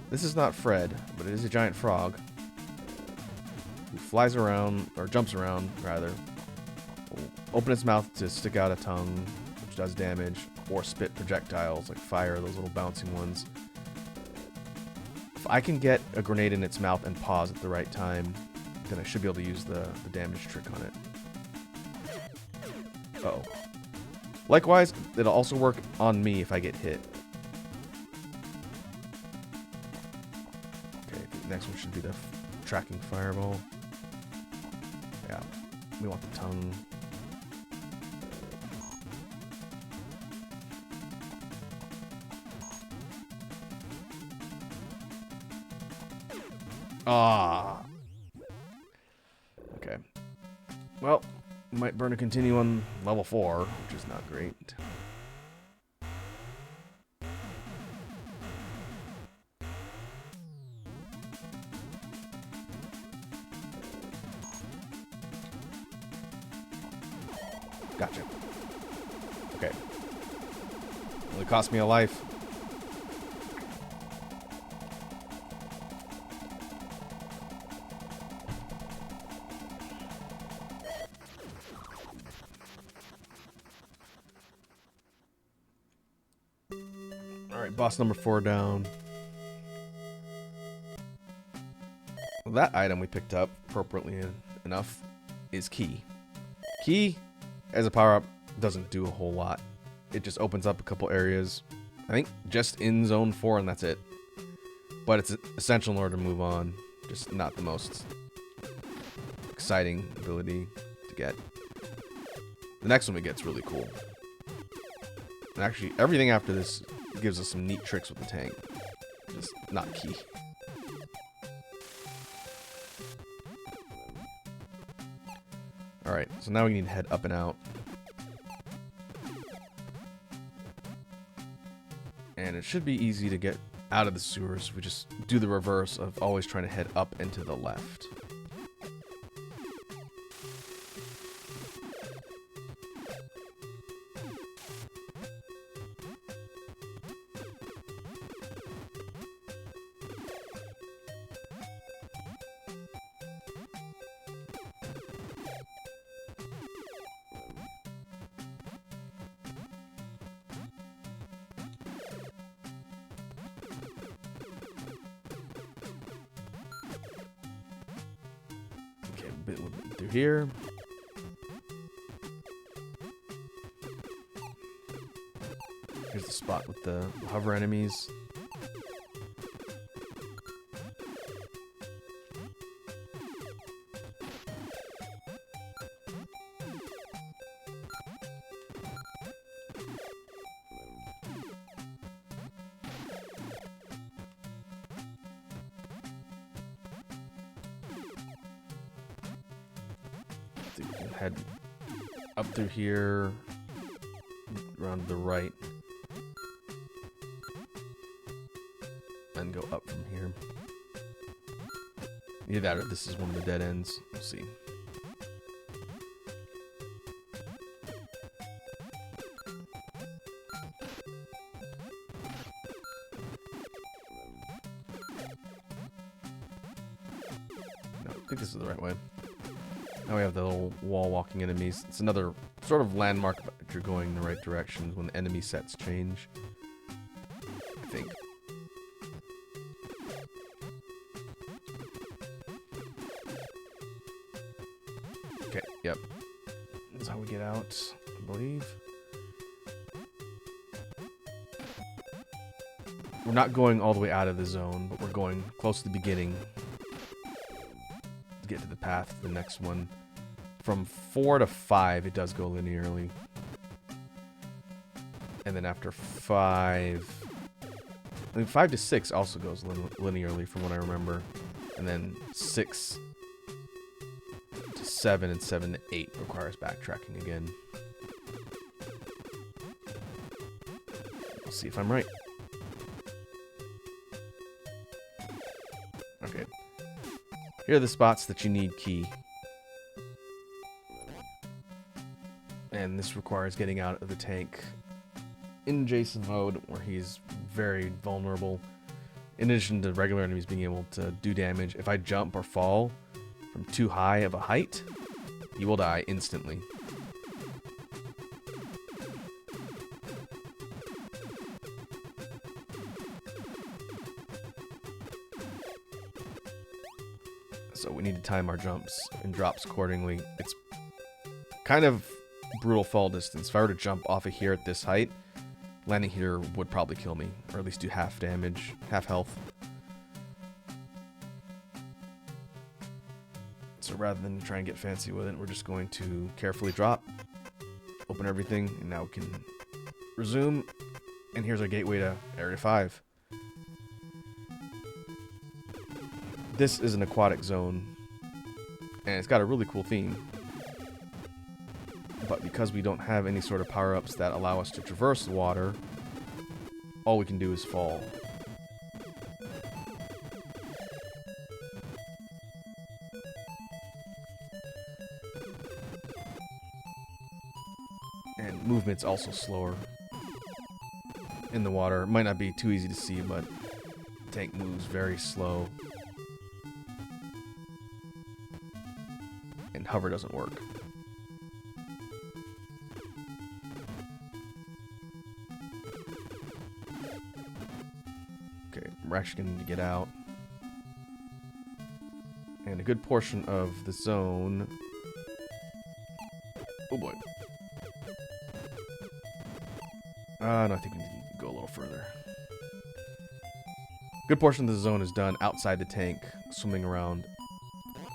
This is not Fred, but it is a giant frog who flies around, or jumps around, rather. Will open its mouth to stick out a tongue, which does damage, or spit projectiles like fire, those little bouncing ones. If I can get a grenade in its mouth and pause at the right time, then I should be able to use the damage trick on it. Uh-oh. Likewise, it'll also work on me if I get hit. Okay, the next one should be the tracking fireball. Yeah, we want the tongue. Ah. Okay. Well, might burn a continue on level 4, which is not great. Gotcha. Okay. Only cost me a life. Alright, boss number 4 down. Well, that item we picked up, appropriately enough, is Key. Key, as a power-up, doesn't do a whole lot. It just opens up a couple areas, I think just in Zone 4, and that's it. But it's essential in order to move on, just not the most exciting ability to get. The next one we get is really cool. And actually, everything after this gives us some neat tricks with the tank. Just not key. Alright, so now we need to head up and out. And it should be easy to get out of the sewers if we just do the reverse of always trying to head up and to the left. Through here. Here's the spot with the hover enemies. You can head up through here, around to the right, and go up from here. Either that or this is one of the dead ends. We'll see. No, I think this is the right way. Now we have the little wall walking enemies. It's another sort of landmark if you're going in the right direction when the enemy sets change. I think. Okay, yep. That's how we get out, I believe. We're not going all the way out of the zone, but we're going close to the beginning to get to the path to the next one. From 4 to 5, it does go linearly. And then after 5... I think 5 to 6 also goes linearly from what I remember. And then 6 to 7 and 7 to 8 requires backtracking again. We'll see if I'm right. Okay. Here are the spots that you need key. And this requires getting out of the tank in Jason mode, where he's very vulnerable. In addition to regular enemies being able to do damage, if I jump or fall from too high of a height, he will die instantly. So we need to time our jumps and drops accordingly. It's kind of brutal fall distance. If I were to jump off of here at this height, landing here would probably kill me, or at least do half damage, half health. So rather than try and get fancy with it, we're just going to carefully drop, open everything, and now we can resume. And here's our gateway to Area 5. This is an aquatic zone, and it's got a really cool theme. But because we don't have any sort of power-ups that allow us to traverse the water, all we can do is fall. And movement's also slower in the water. It might not be too easy to see, but the tank moves very slow. And hover doesn't work. Okay, we're actually going to need to get out. And a good portion of the zone... Oh boy. No, I think we need to go a little further. Good portion of the zone is done outside the tank, swimming around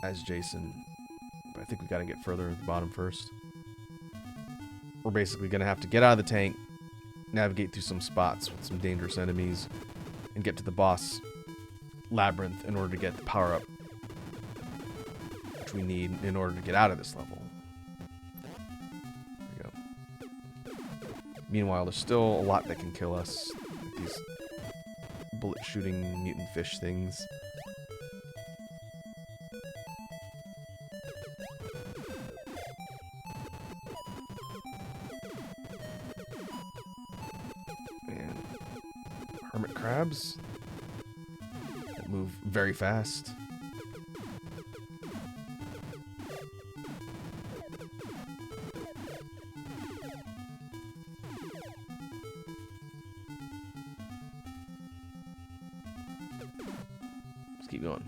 as Jason, I think we gotta get further at the bottom first. We're basically gonna have to get out of the tank, navigate through some spots with some dangerous enemies, and get to the boss labyrinth in order to get the power-up which we need in order to get out of this level. There we go. Meanwhile, there's still a lot that can kill us. Like these bullet-shooting mutant fish things. And hermit crabs that move very fast. Let's keep going.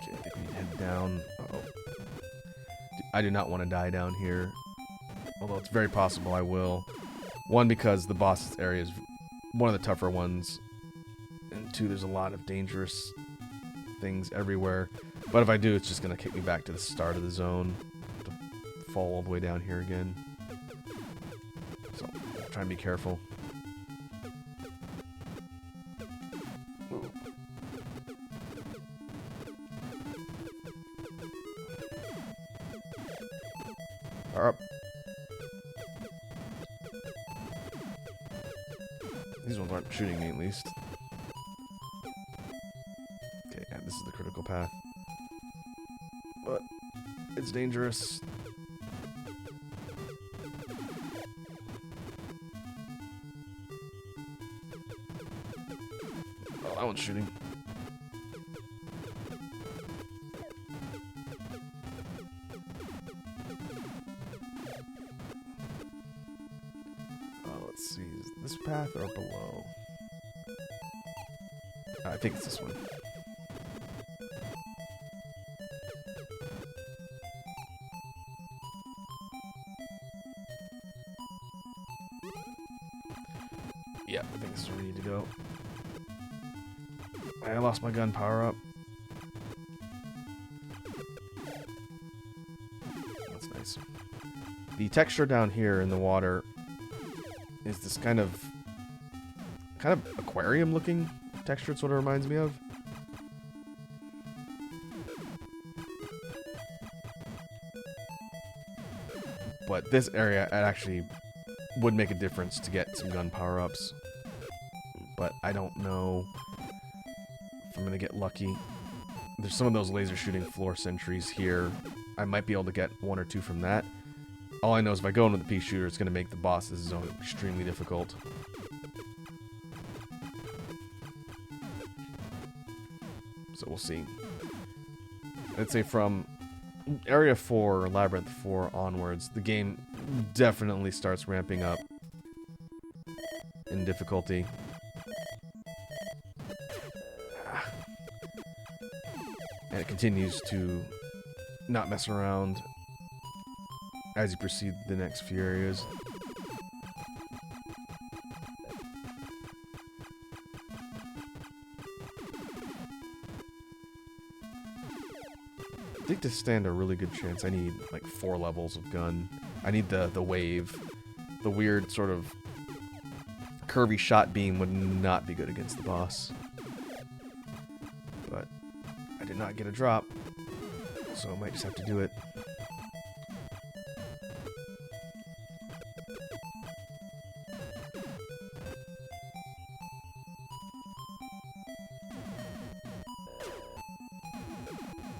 Okay, I think we need to head down. Uh-oh. I do not want to die down here. Although it's very possible I will. One, because the boss area is one of the tougher ones. And two, there's a lot of dangerous things everywhere. But if I do, it's just going to kick me back to the start of the zone. To fall all the way down here again. So, try and be careful. Ooh. Power up. These ones aren't shooting me, at least. Okay, yeah, this is the critical path. But it's dangerous. Oh, that one's shooting. Let's see, is this path or below? I think it's this one. Yeah, I think this is where we need to go. I lost my gun power up. That's nice. The texture down here in the water is this kind of aquarium looking texture. It's what it reminds me of. But this area, it actually would make a difference to get some gun power-ups. But I don't know if I'm going to get lucky. There's some of those laser shooting floor sentries here. I might be able to get one or two from that. All I know is if I go into the pea shooter, it's going to make the boss's zone extremely difficult. So we'll see. I'd say from Area 4, or Labyrinth 4 onwards, the game definitely starts ramping up in difficulty. And it continues to not mess around as you proceed the next few areas. I think to stand a really good chance, I need like 4 levels of gun. I need the wave. The weird sort of curvy shot beam would not be good against the boss. But I did not get a drop, so I might just have to do it.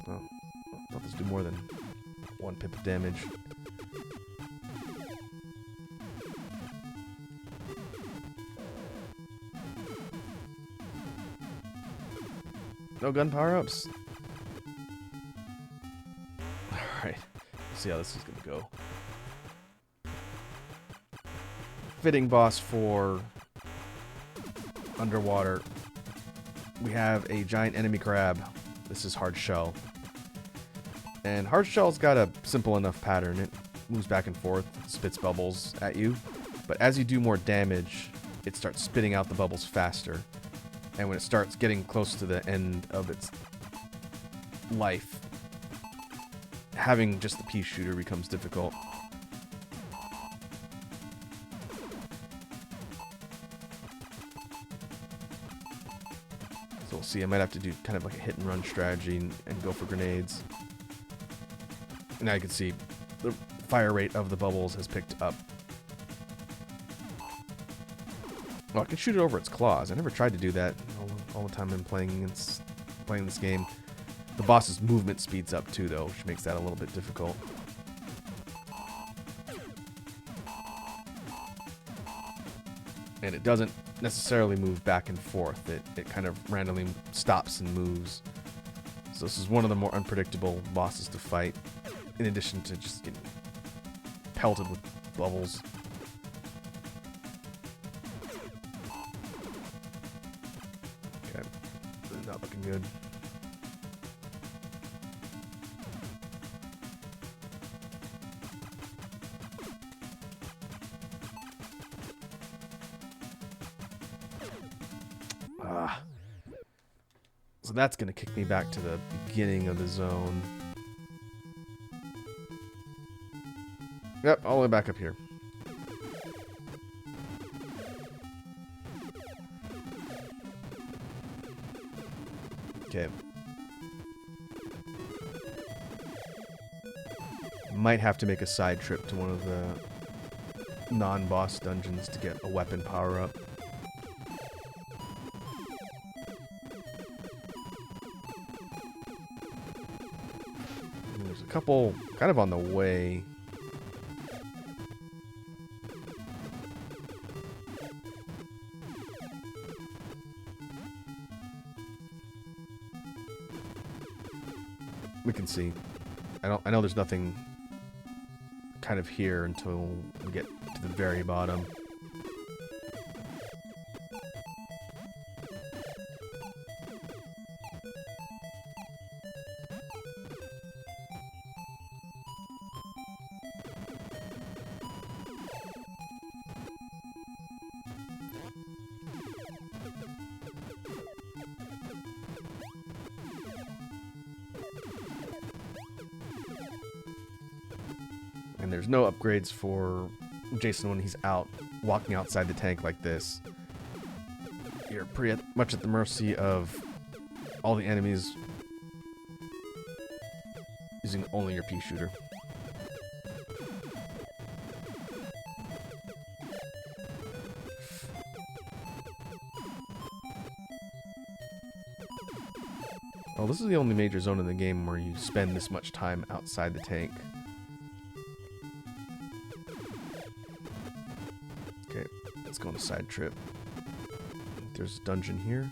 Oh, I thought this do more than 1 pip of damage. No gun power-ups? Alright, let's see how this is gonna go. Fitting boss for underwater. We have a giant enemy crab. This is Hard Shell. And Hard Shell's got a simple enough pattern. It moves back and forth, spits bubbles at you. But as you do more damage, it starts spitting out the bubbles faster. And when it starts getting close to the end of its life, having just the pea shooter becomes difficult. So we'll see. I might have to do kind of like a hit and run strategy and go for grenades. And now you can see the fire rate of the bubbles has picked up. Oh, I can shoot it over its claws. I never tried to do that all the time I'm playing this game. The boss's movement speeds up too, though, which makes that a little bit difficult. And it doesn't necessarily move back and forth. It kind of randomly stops and moves. So this is one of the more unpredictable bosses to fight, in addition to just getting pelted with bubbles. Okay, not looking good. So that's going to kick me back to the beginning of the zone. Yep, all the way back up here. Okay. Might have to make a side trip to one of the non-boss dungeons to get a weapon power-up. There's a couple kind of on the way. We can see. I know there's nothing kind of here until we get to the very bottom. And there's no upgrades for Jason when he's out, walking outside the tank like this. You're pretty much at the mercy of all the enemies using only your pea shooter. Well, this is the only major zone in the game where you spend this much time outside the tank. Okay, let's go on a side trip. There's a dungeon here.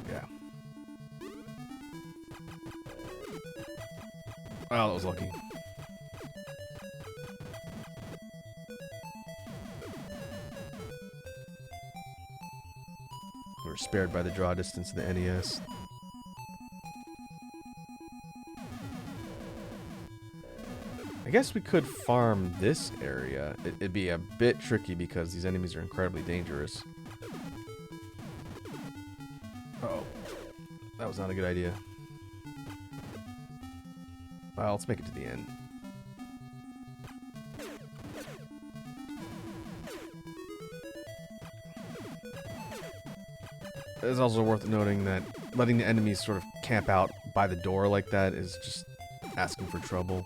Yeah. Oh, that was lucky. We were spared by the draw distance of the NES. I guess we could farm this area. It'd be a bit tricky because these enemies are incredibly dangerous. Uh-oh. That was not a good idea. Well, let's make it to the end. It's also worth noting that letting the enemies sort of camp out by the door like that is just asking for trouble.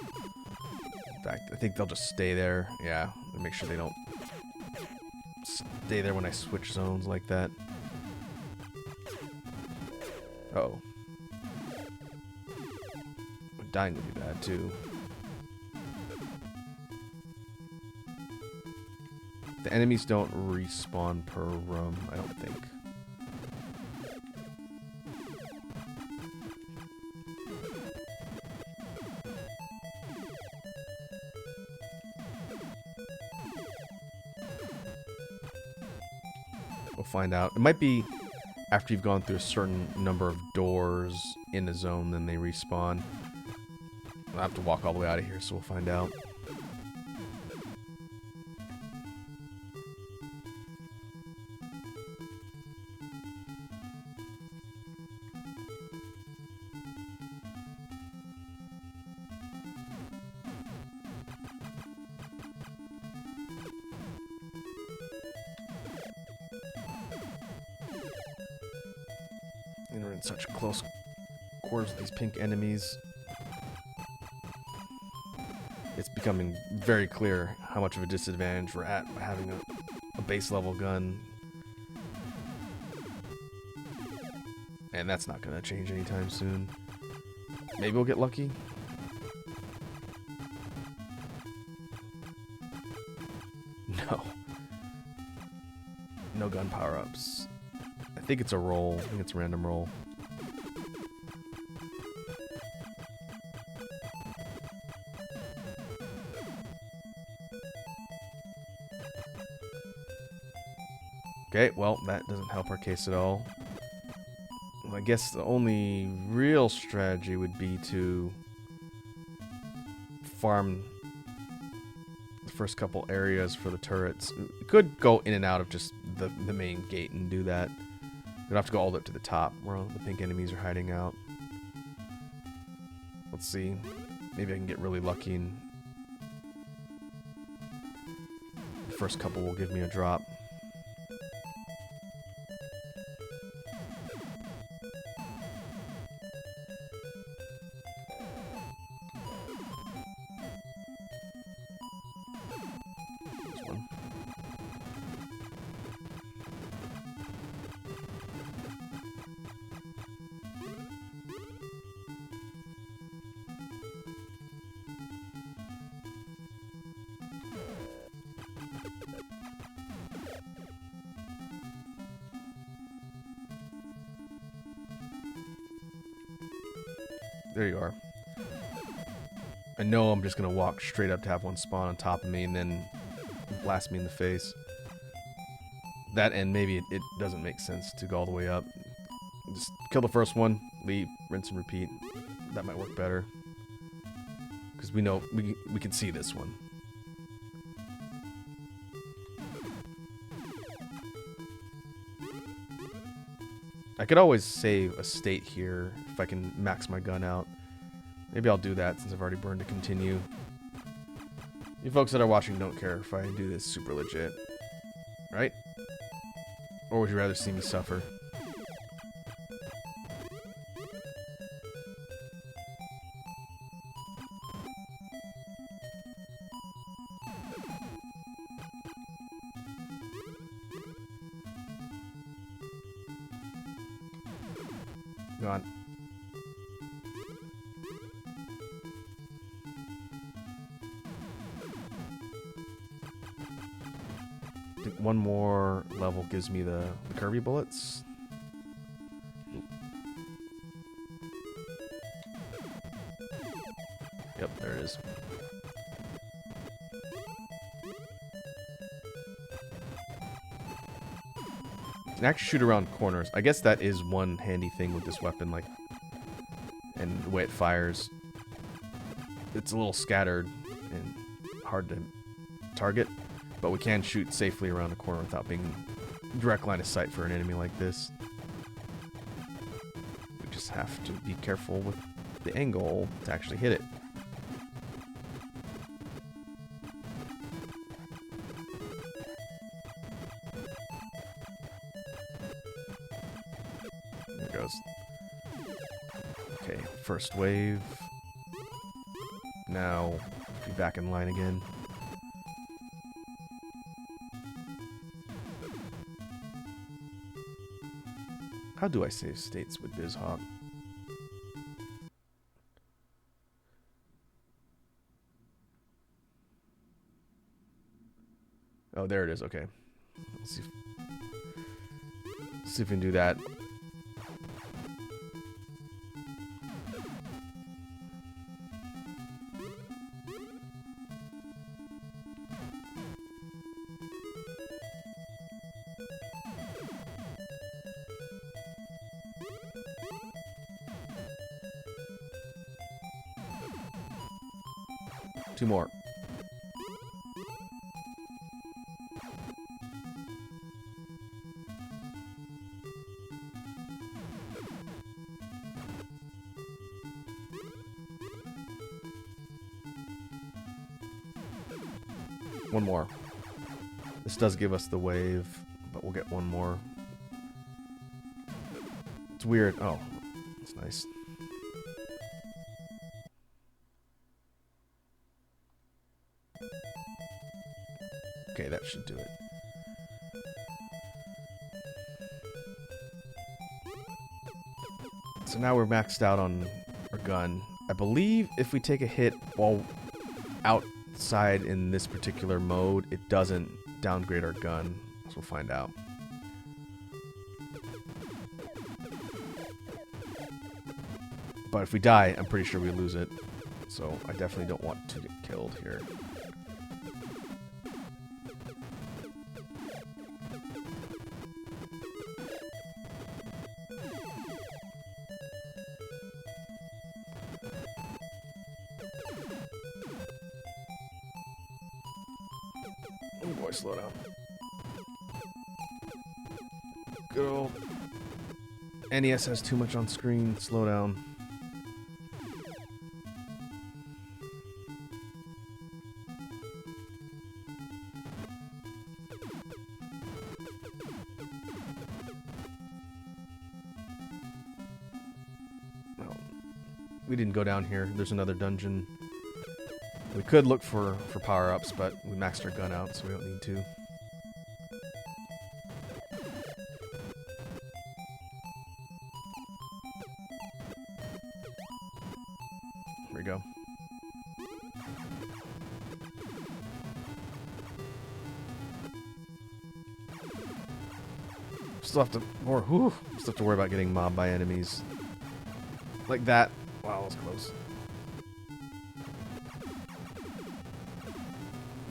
In fact, I think they'll just stay there. Yeah, make sure they don't stay there when I switch zones like that. Uh-oh. Dying would be bad too. The enemies don't respawn per room, I don't think. We'll find out. It might be after you've gone through a certain number of doors in a zone, then they respawn. I'll have to walk all the way out of here, so we'll find out. And we're in such close quarters with these pink enemies. It's becoming very clear how much of a disadvantage we're at by having a base level gun. And that's not going to change anytime soon. Maybe we'll get lucky. No. No gun power-ups. I think it's a roll. I think it's a random roll. Okay, well, that doesn't help our case at all. I guess the only real strategy would be to farm the first couple areas for the turrets. We could go in and out of just the main gate and do that. We'd have to go all the way up to the top where all the pink enemies are hiding out. Let's see. Maybe I can get really lucky and the first couple will give me a drop. There you are. I know I'm just going to walk straight up to have one spawn on top of me and then blast me in the face. That, and maybe it doesn't make sense to go all the way up. Just kill the first one, leave, rinse and repeat. That might work better. Because we know, we can see this one. I could always save a state here if I can max my gun out. Maybe I'll do that since I've already burned to continue. You folks that are watching don't care if I do this super legit, right? Or would you rather see me suffer? Go on. I think one more level gives me the curvy bullets. Yep, there it is. You can actually shoot around corners. I guess that is one handy thing with this weapon, like, and the way it fires. It's a little scattered and hard to target, but we can shoot safely around the corner without being in direct line of sight for an enemy like this. We just have to be careful with the angle to actually hit it. There it goes. Okay, first wave. Now, be back in line again. How do I save states with BizHawk? Oh, there it is. Okay. Let's see if we can do that. 2 more. One more. This does give us the wave, but we'll get one more. It's weird. Oh, that's nice. Okay, that should do it. So now we're maxed out on our gun. I believe if we take a hit while outside in this particular mode, it doesn't downgrade our gun. So we'll find out. But if we die, I'm pretty sure we lose it. So I definitely don't want to get killed here. Oh boy, slow down. Good old NES has too much on screen. Slow down. We didn't go down here. There's another dungeon. We could look for power-ups, but we maxed our gun out, so we don't need to. Here we go. Still have to still have to worry about getting mobbed by enemies like that. Wow, that was close.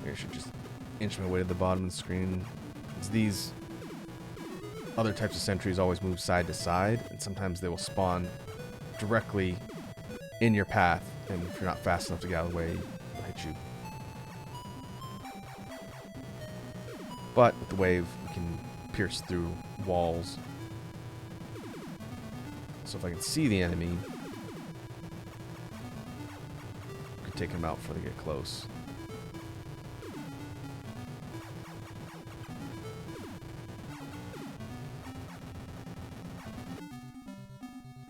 Maybe I should just inch my way to the bottom of the screen. It's these other types of sentries always move side to side, and sometimes they will spawn directly in your path, and if you're not fast enough to get out of the way, they'll hit you. But with the wave, we can pierce through walls. So if I can see the enemy, I can take him out before they get close.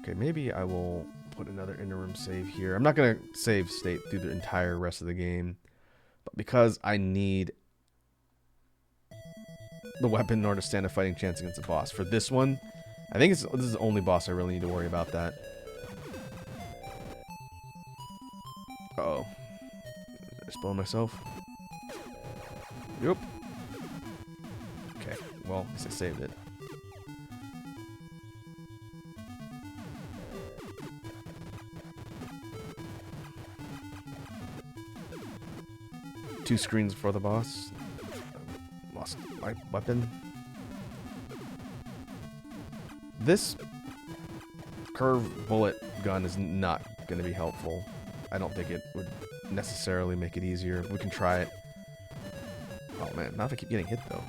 Okay, maybe I will put another interim save here. I'm not going to save state through the entire rest of the game, but because I need the weapon in order to stand a fighting chance against the boss. For this one, I think this is the only boss I really need to worry about that. Uh-oh. Did I spoil myself? Yep. Okay, well, at least I saved it. Two screens before the boss. Lost my weapon. This curved bullet gun is not going to be helpful. I don't think it would necessarily make it easier. We can try it. Oh man, not if I keep getting hit though.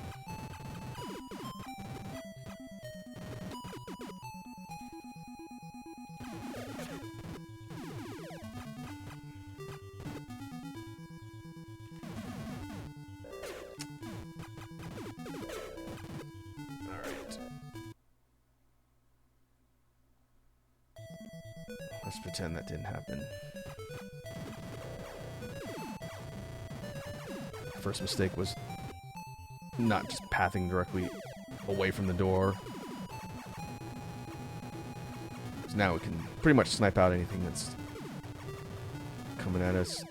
Let's pretend that didn't happen. First mistake was not just pathing directly away from the door. So now we can pretty much snipe out anything that's coming at us.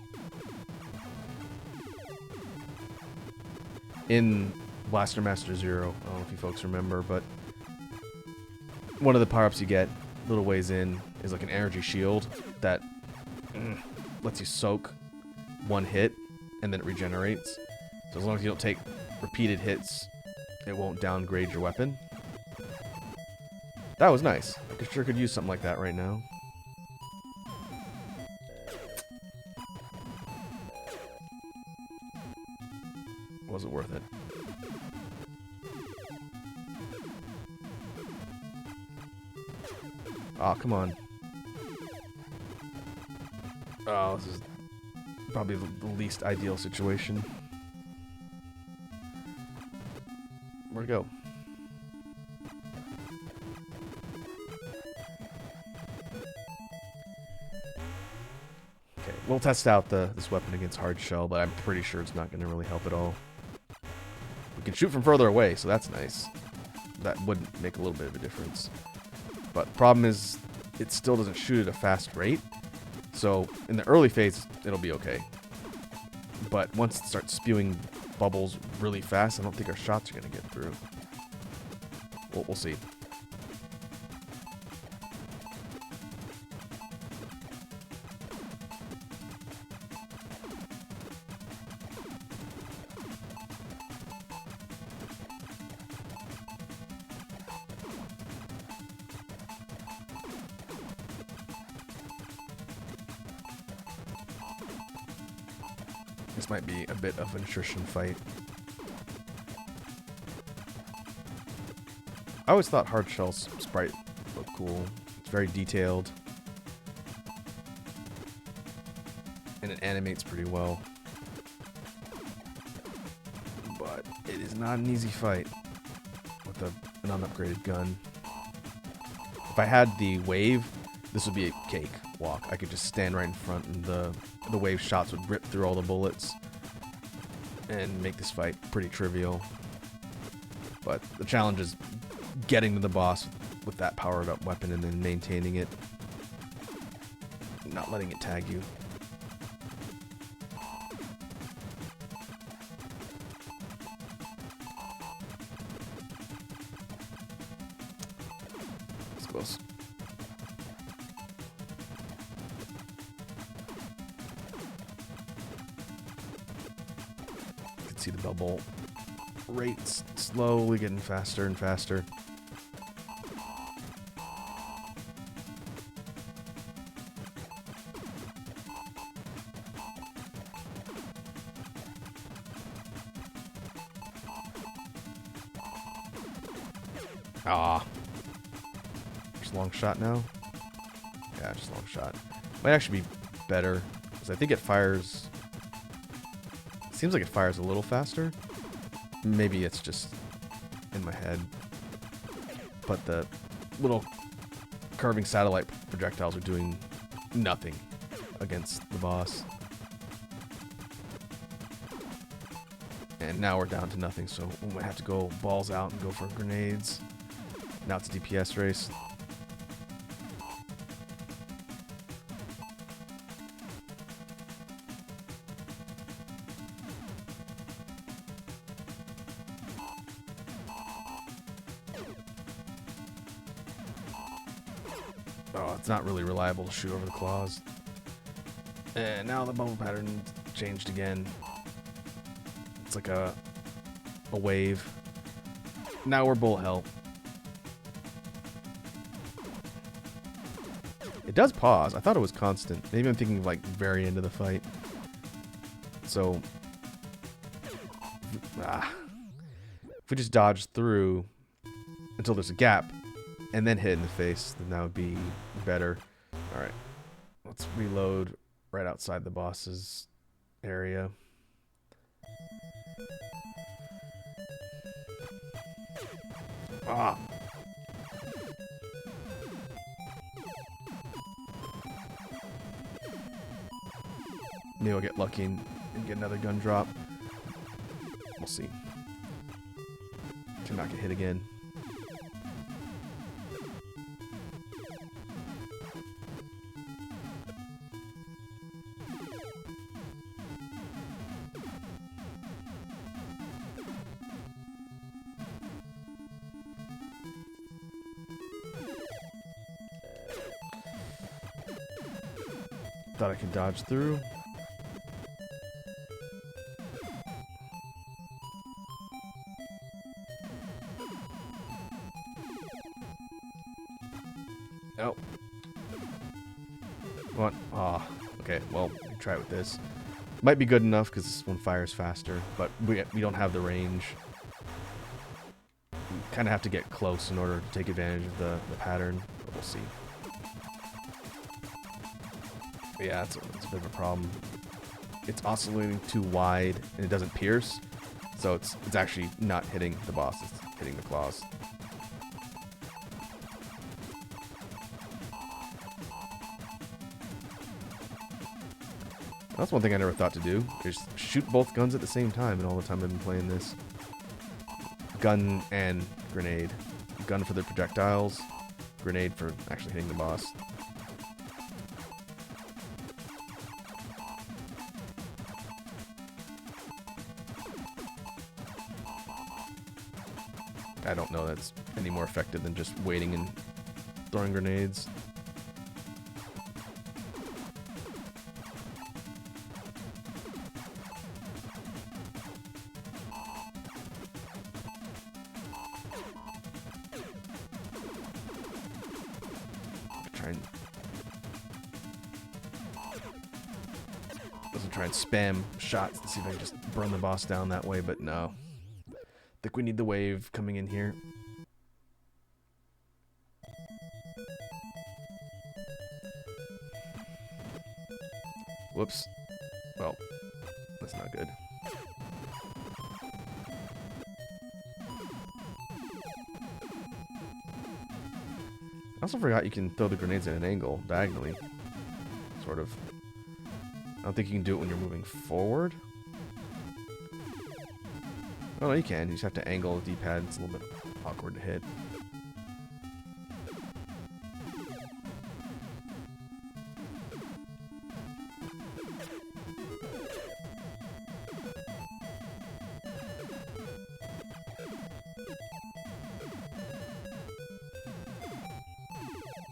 In Blaster Master Zero, I don't know if you folks remember, but one of the power-ups you get a little ways in is like an energy shield that lets you soak one hit and then it regenerates. So as long as you don't take repeated hits, it won't downgrade your weapon. That was nice. I sure could use something like that right now. wasn't worth it. Oh, come on. Oh, this is probably the least ideal situation. Where'd it go? Okay, we'll test out this weapon against hard shell, but I'm pretty sure it's not going to really help at all. We can shoot from further away, so that's nice. That would make a little bit of a difference. But the problem is, it still doesn't shoot at a fast rate. So in the early phase, it'll be okay. But once it starts spewing bubbles really fast, I don't think our shots are going to get through. We'll see. This might be a bit of an attrition fight. I always thought Hard Shell's sprite looked cool. It's very detailed. And it animates pretty well. But it is not an easy fight with an unupgraded gun. If I had the wave, this would be a cake walk. I could just stand right in front and the wave shots would rip through all the bullets and make this fight pretty trivial. But the challenge is getting to the boss with that powered up weapon and then maintaining it, not letting it tag you. It's close. You can see the bubble rates slowly getting faster and faster. Ah. Just long shot now? Yeah, just long shot. Might actually be better, because I think it fires... It seems like it fires a little faster. Maybe it's just in my head. But the little curving satellite projectiles are doing nothing against the boss. And now we're down to nothing, so we might have to go balls out and go for grenades. Now it's a DPS race. Oh, it's not really reliable to shoot over the claws. And now the bubble pattern changed again. It's like a wave. Now we're bull hell. It does pause. I thought it was constant. Maybe I'm thinking like very into the fight. So, if we just dodge through until there's a gap and then hit in the face, then that would be better. All right, let's reload right outside the boss's area. Ah. Maybe I'll get lucky and get another gun drop. We'll see. To not get hit again. Thought I could dodge through. Oh. What? Ah. Okay, well, we can try it with this. Might be good enough because this one fires faster, but we don't have the range. We kind of have to get close in order to take advantage of the pattern, but we'll see. But yeah, it's a bit of a problem. It's oscillating too wide, and it doesn't pierce, so it's actually not hitting the boss, it's hitting the claws. That's one thing I never thought to do, is shoot both guns at the same time, and all the time I've been playing this. Gun and grenade. Gun for the projectiles, grenade for actually hitting the boss. I don't know that's any more effective than just waiting and throwing grenades. Try and spam shots to see if I can just burn the boss down that way, but no. I think we need the wave coming in here. Whoops. Well, that's not good. I also forgot you can throw the grenades at an angle, diagonally. Sort of. I don't think you can do it when you're moving forward. Oh, no, you can. You just have to angle the D-pad. It's a little bit awkward to hit.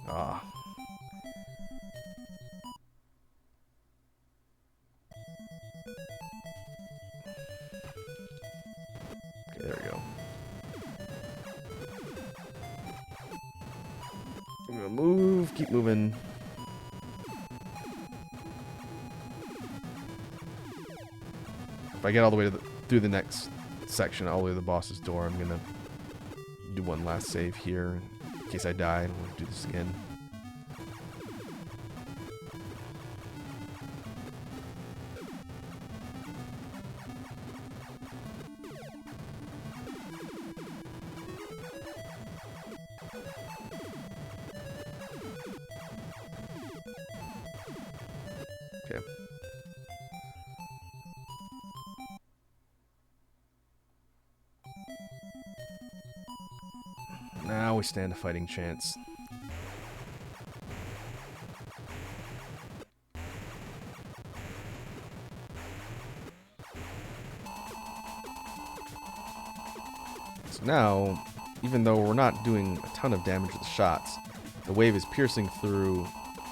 Ah. There we go. I'm gonna move, keep moving. If I get all the way to through the next section, all the way to the boss's door, I'm gonna do one last save here in case I die. I don't want to do this again. Okay. Now we stand a fighting chance. So now, even though we're not doing a ton of damage with the shots, the wave is piercing through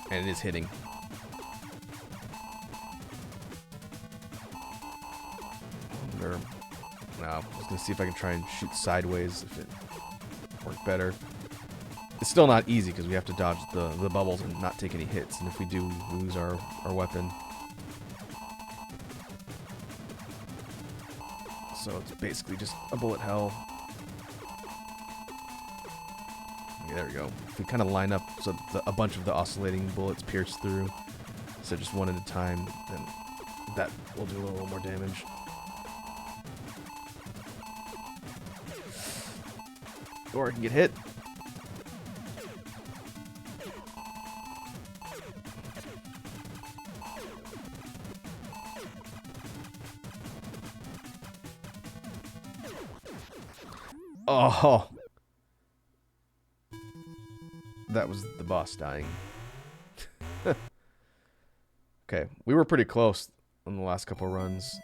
and it is hitting. I was going to see if I can try and shoot sideways if it worked better. It's still not easy because we have to dodge the bubbles and not take any hits. And if we do, we lose our weapon. So it's basically just a bullet hell. Okay, there we go. If we kind of line up so a bunch of the oscillating bullets pierce through, so just one at a time, then that will do a little more damage. Or I can get hit. Oh! That was the boss dying. Okay, we were pretty close on the last couple runs.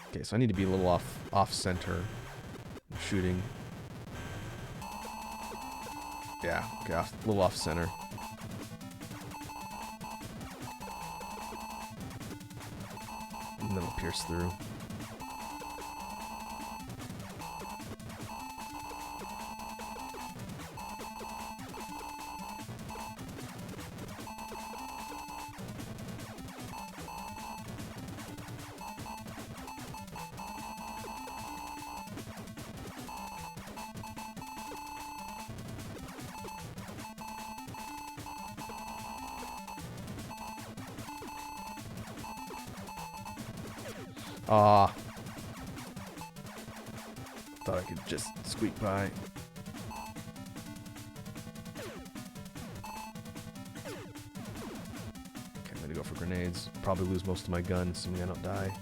Okay, so I need to be a little off center shooting. Yeah, okay, a little off center. And then it'll pierce through. Ah. Thought I could just squeak by. Okay, I'm gonna go for grenades. Probably lose most of my guns, assuming I don't die.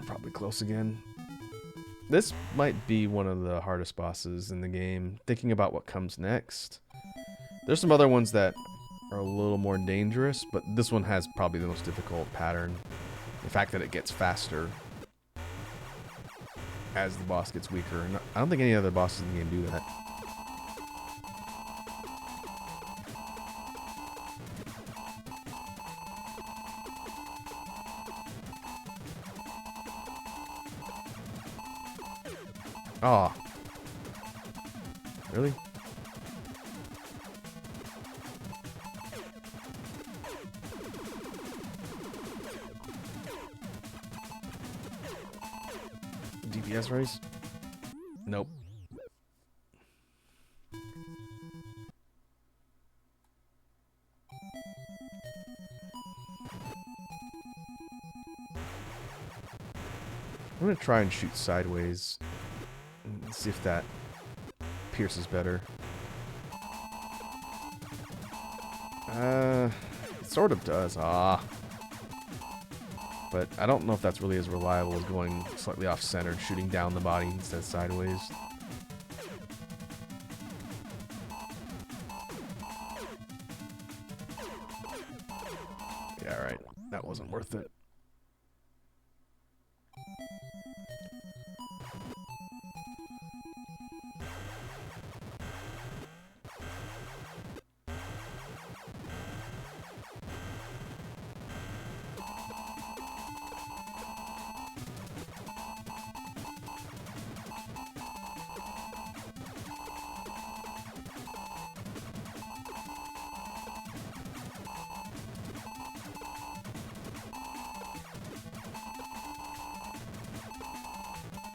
Probably close again. This might be one of the hardest bosses in the game. Thinking about what comes next. There's some other ones that are a little more dangerous, but this one has probably the most difficult pattern. The fact that it gets faster as the boss gets weaker. And I don't think any other bosses in the game do that. Oh. Really? DPS race? Nope. I'm gonna try and shoot sideways. Let's see if that pierces better. It sort of does. Ah. But I don't know if that's really as reliable as going slightly off-center, shooting down the body instead of sideways. Yeah, right. That wasn't worth it.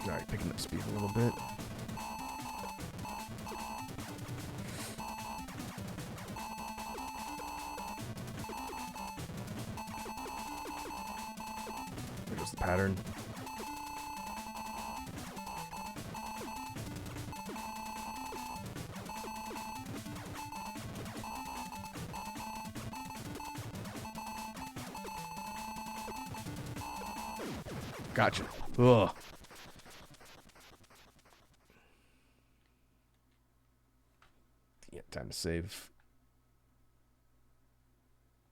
Alright, picking up speed a little bit. There goes the pattern. Gotcha. Ugh. Yeah, time to save.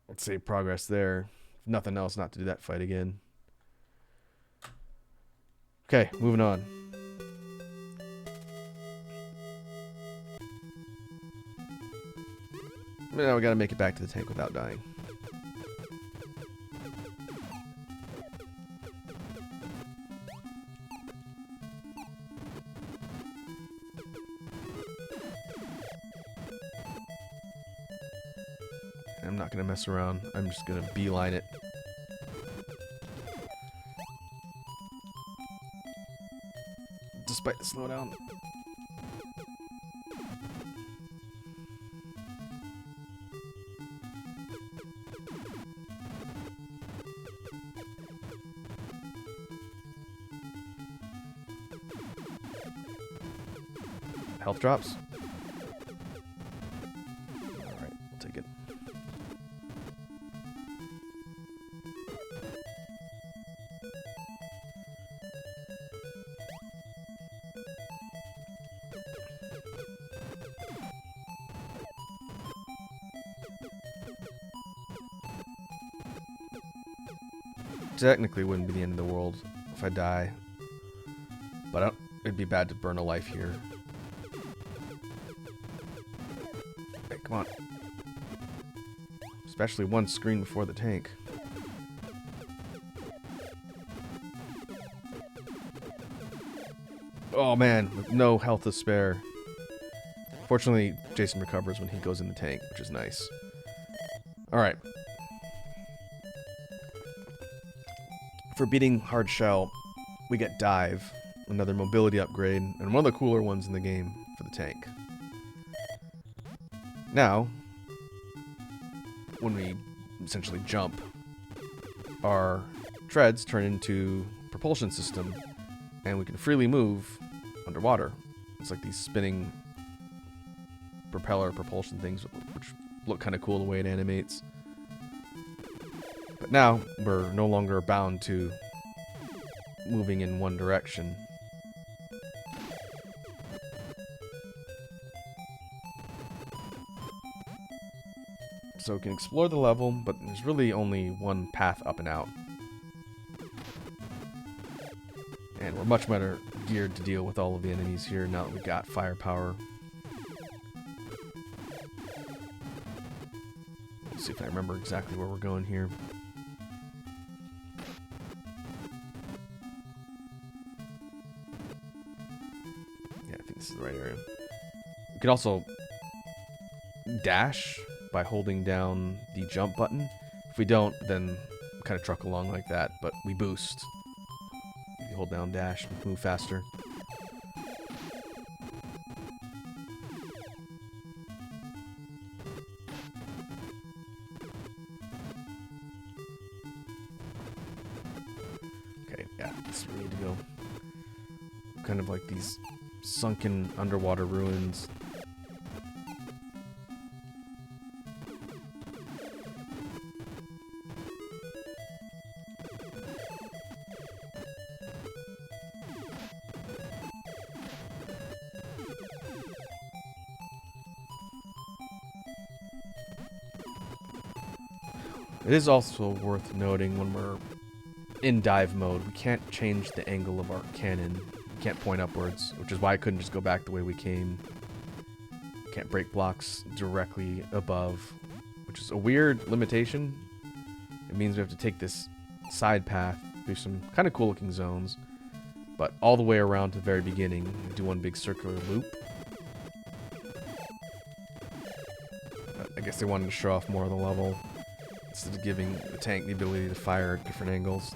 Let's save progress there. If nothing else, not to do that fight again. Okay, moving on. Now we gotta make it back to the tank without dying. I'm not gonna mess around. I'm just gonna beeline it. Despite the slowdown. Health drops. Alright, we'll take it. Technically wouldn't be the end of the world if I die. But it'd be bad to burn a life here. Hey, come on. Especially one screen before the tank. Oh man, with no health to spare. Fortunately, Jason recovers when he goes in the tank, which is nice. Alright. For beating Hard Shell, we get Dive, another mobility upgrade, and one of the cooler ones in the game for the tank. Now, when we essentially jump, our treads turn into a propulsion system, and we can freely move underwater. It's like these spinning propeller propulsion things, which look kind of cool the way it animates. But now, we're no longer bound to moving in one direction. So we can explore the level, but there's really only one path up and out. And we're much better geared to deal with all of the enemies here now that we got firepower. Let's see if I remember exactly where we're going here. Yeah, I think this is the right area. We can also dash by holding down the jump button. If we don't, then we kind of truck along like that, but we boost. You hold down dash, move faster. Okay, yeah, this is where we need to go. Kind of like these sunken underwater ruins. It is also worth noting when we're in dive mode, we can't change the angle of our cannon. We can't point upwards, which is why I couldn't just go back the way we came. Can't break blocks directly above, which is a weird limitation. It means we have to take this side path through some kind of cool looking zones, but all the way around to the very beginning, we do one big circular loop. I guess they wanted to show off more of the level, instead of giving the tank the ability to fire at different angles.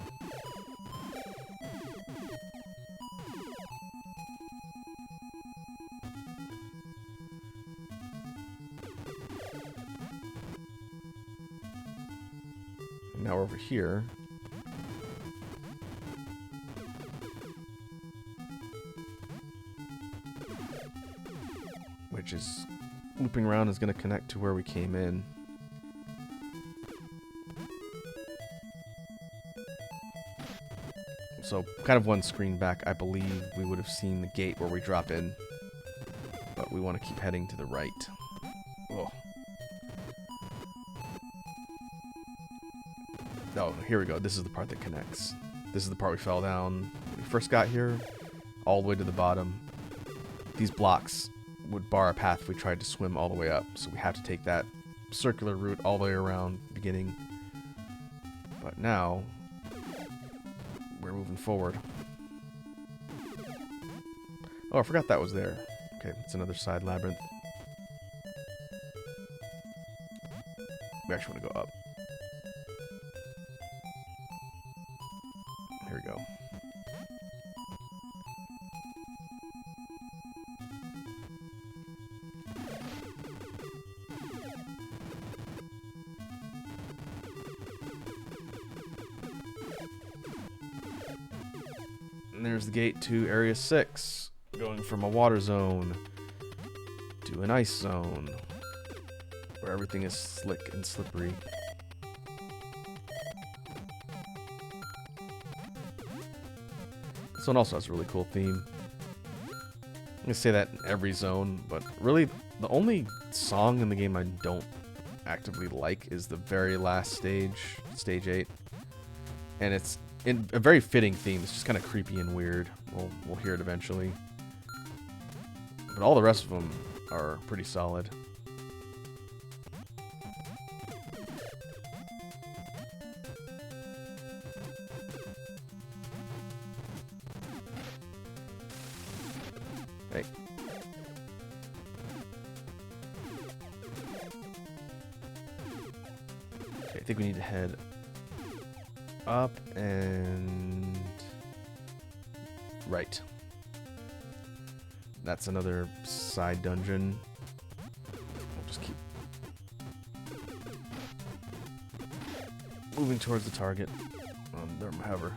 And now we're over here. Which is looping around is going to connect to where we came in. So, kind of one screen back, I believe we would have seen the gate where we drop in. But we want to keep heading to the right. Oh. Oh, here we go. This is the part that connects. This is the part we fell down when we first got here, all the way to the bottom. These blocks would bar a path if we tried to swim all the way up, so we have to take that circular route all the way around the beginning. But now we're moving forward. Oh, I forgot that was there. Okay, it's another side labyrinth. We actually want to go up. Here we go. And there's the gate to Area 6, going from a water zone to an ice zone, where everything is slick and slippery. This one also has a really cool theme. I'm gonna say that in every zone, but really the only song in the game I don't actively like is the very last stage, stage 8. And it's in a very fitting theme. It's just kind of creepy and weird. We'll hear it eventually. But all the rest of them are pretty solid. Hey. I think we need to head up and right. That's another side dungeon. We'll just keep moving towards the target on their hover.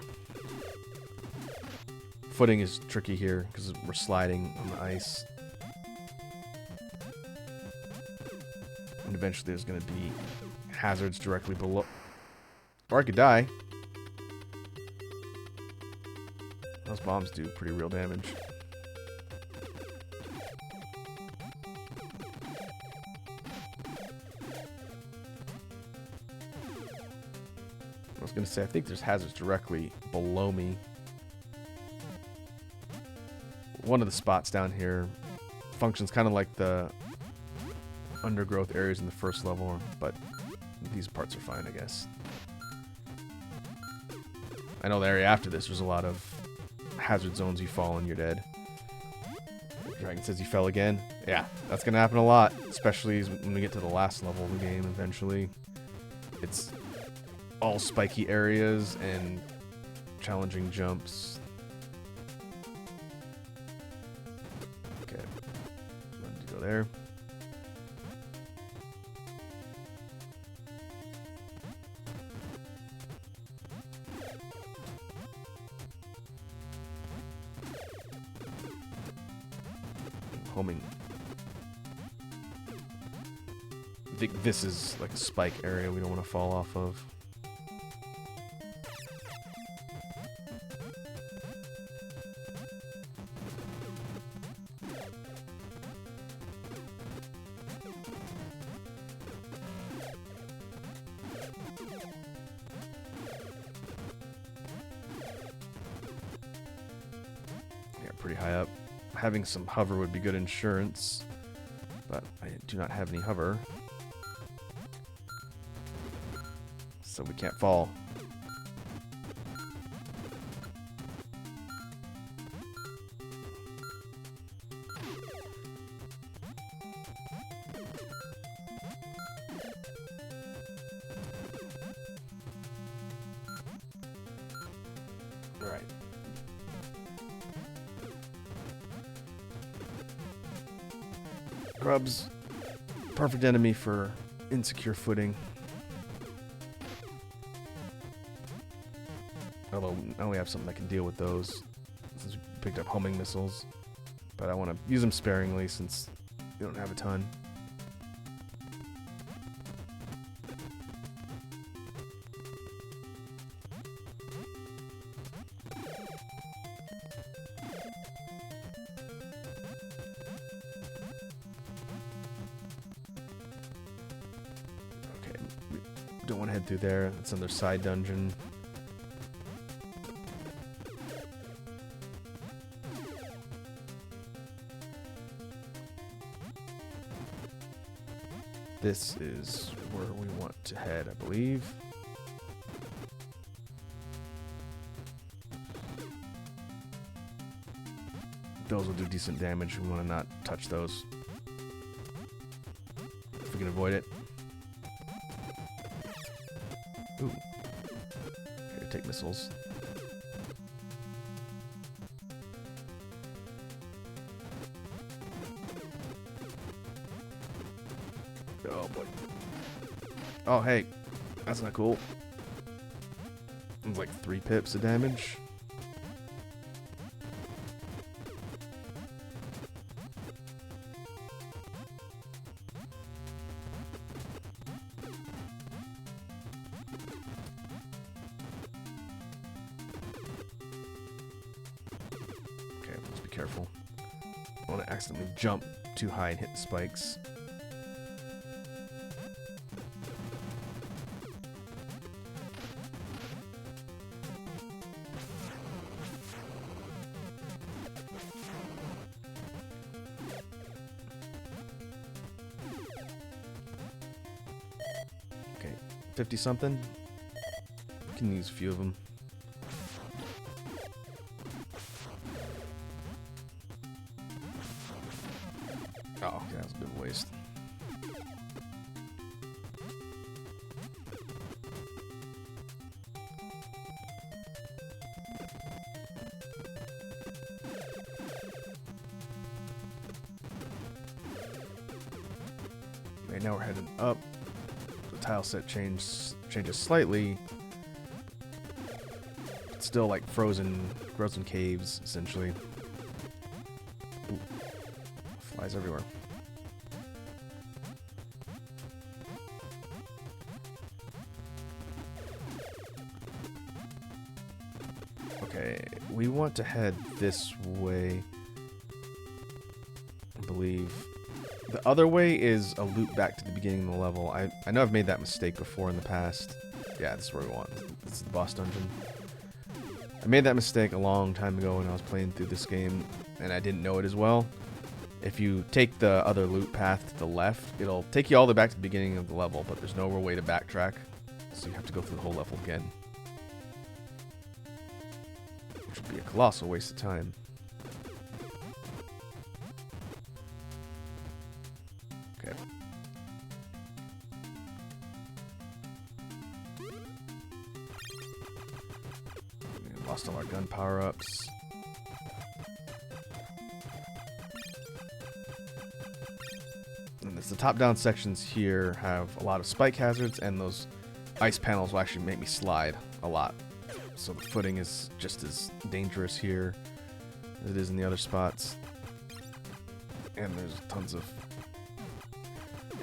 Footing is tricky here because we're sliding on the ice. And eventually there's going to be hazards directly below. Or I could die. Those bombs do pretty real damage. I was going to say, I think there's hazards directly below me. One of the spots down here functions kind of like the undergrowth areas in the first level, but these parts are fine, I guess. I know the area after this, there's a lot of hazard zones. You fall and you're dead. Dragon says you fell again. Yeah, that's going to happen a lot, especially when we get to the last level of the game eventually. It's all spiky areas and challenging jumps. Okay, I'm going to go there. Homing. I think this is like a spike area we don't want to fall off of. Yeah, pretty high up. Having some hover would be good insurance, but I do not have any hover, so we can't fall. All right. Grub's perfect enemy for insecure footing. Although now we have something that can deal with those since we picked up homing missiles. But I want to use them sparingly since we don't have a ton. Don't want to head through there. That's another side dungeon. This is where we want to head, I believe. Those will do decent damage. We want to not touch those if we can avoid it. Ooh. Okay, take missiles. Oh boy. Oh hey, that's not cool. It's like 3 pips of damage. Careful. I don't want to accidentally jump too high and hit the spikes. Okay, 50 something. Can use a few of them. Oh, okay, that was a bit of a waste. Okay, now we're heading up. The tile set changes slightly. It's still like frozen caves, essentially. Ooh. Flies everywhere. Okay, we want to head this way, I believe. The other way is a loop back to the beginning of the level. I know I've made that mistake before in the past. Yeah, this is where we want. This is the boss dungeon. I made that mistake a long time ago when I was playing through this game, and I didn't know it as well. If you take the other loop path to the left, it'll take you all the way back to the beginning of the level, but there's no real way to backtrack, so you have to go through the whole level again. Which would be a colossal waste of time. Okay. We lost all our gun power-ups. And the top-down sections here have a lot of spike hazards, and those ice panels will actually make me slide a lot. So the footing is just as dangerous here as it is in the other spots. And there's tons of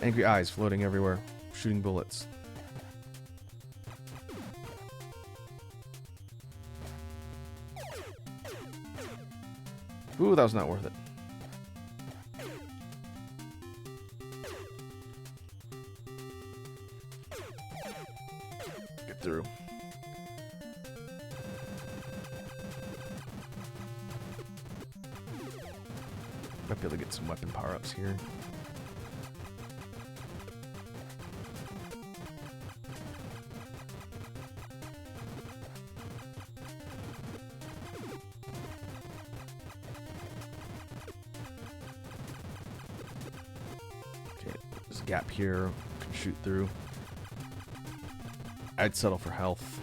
angry eyes floating everywhere, shooting bullets. Ooh, that was not worth it. Get through. Might be able to get some weapon power-ups here. Okay, there's a gap here. Can shoot through. I'd settle for health.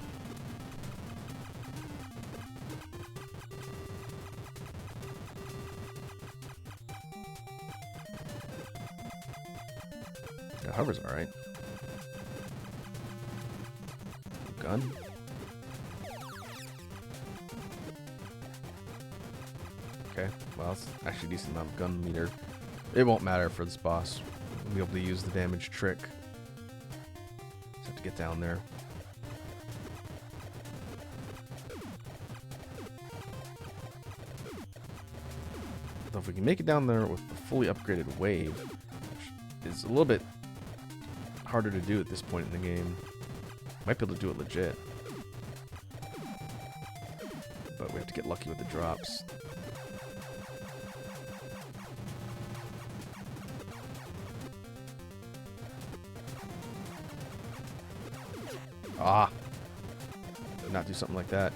That hover's alright. Gun. Okay, well, it's actually a decent amount of gun meter. It won't matter for this boss. We'll be able to use the damage trick. Just have to get down there. Though if we can make it down there with the fully upgraded wave, which is a little bit harder to do at this point in the game. Might be able to do it legit. But we have to get lucky with the drops. Ah! Did not do something like that.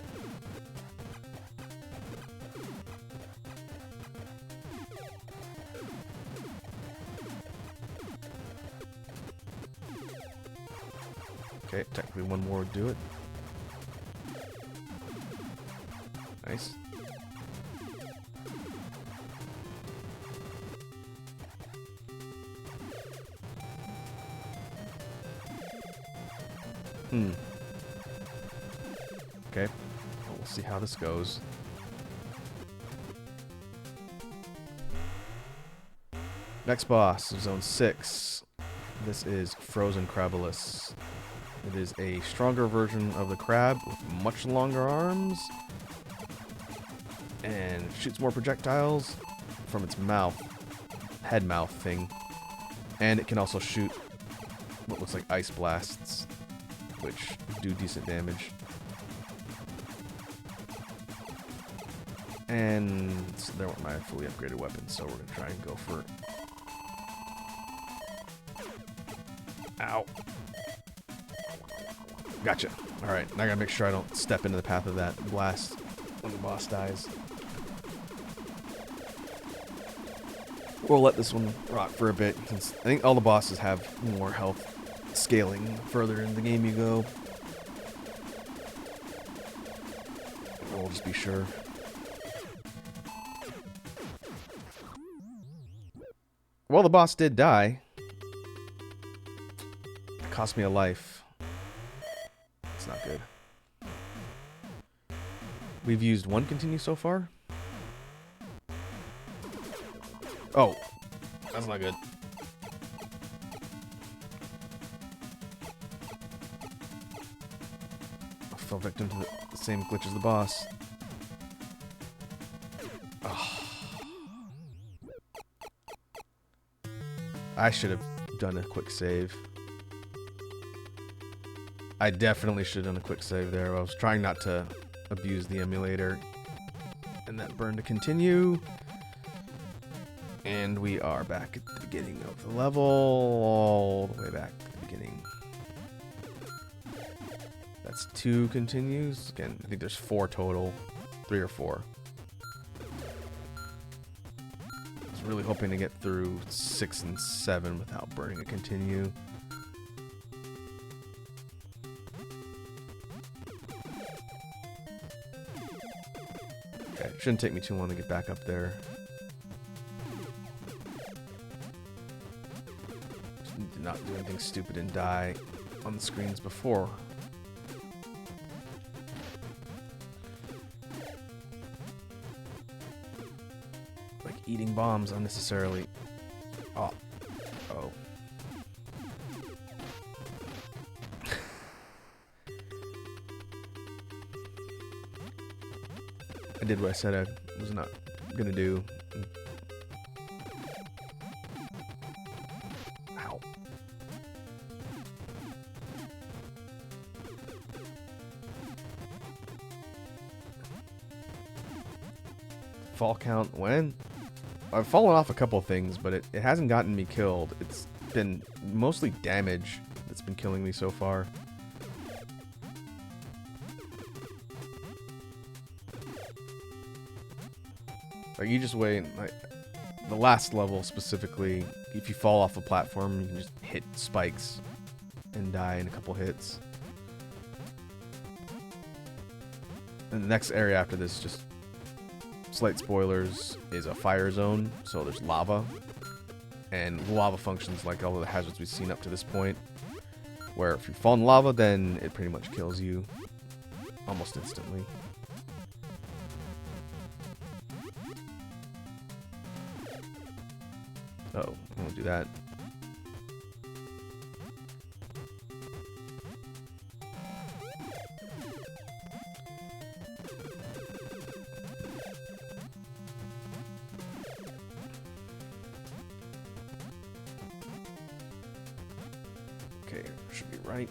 Okay, technically one more would do it. Nice. Okay. Well, we'll see how this goes. Next boss of Zone 6. This is Frozen Crabalus. It is a stronger version of the crab with much longer arms. And it shoots more projectiles from its mouth. Head mouth thing. And it can also shoot what looks like ice blasts, which do decent damage. And there weren't my fully upgraded weapons, so we're going to try and go for it. Ow. Gotcha. Alright, now I gotta make sure I don't step into the path of that blast when the boss dies. We'll let this one rock for a bit, since I think all the bosses have more health scaling further in the game you go. We'll just be sure. Well, the boss did die. cost me a life. It's not good. We've used one continue so far. Oh, that's not good. I fell victim to the same glitch as the boss. Oh. I should have done a quick save. I definitely should have done a quick save there. I was trying not to abuse the emulator. And that burn to continue. And we are back at the beginning of the level. All the way back to the beginning. That's 2 continues. Again, I think there's 4 total. 3 or 4. I was really hoping to get through 6 and 7 without burning a continue. Okay, shouldn't take me too long to get back up there. Just need to not do anything stupid and die on the screens before. Like eating bombs unnecessarily. Oh. Oh. I did what I said I was not gonna do. Ow. Fall count when? I've fallen off a couple things, but it hasn't gotten me killed. It's been mostly damage that's been killing me so far. Like, you just wait, like, the last level specifically, if you fall off a platform, you can just hit spikes and die in a couple hits. And the next area after this, just slight spoilers, is a fire zone, so there's lava. And lava functions like all of the hazards we've seen up to this point, where if you fall in lava, then it pretty much kills you almost instantly. Oh, I won't do that. Okay, should be right.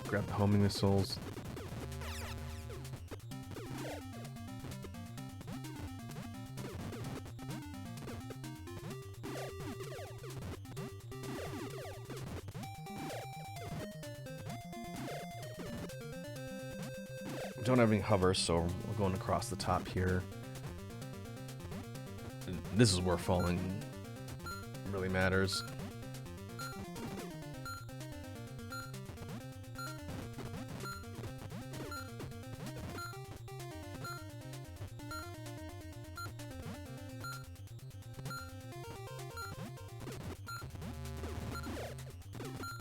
Grab the homing missiles. Don't have any hover, so we're going across the top here. And this is where falling really matters.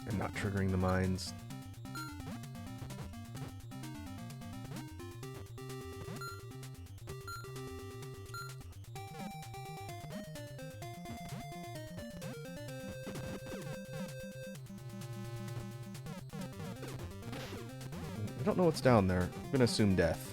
And not triggering the mines. I don't know what's down there. I'm gonna assume death.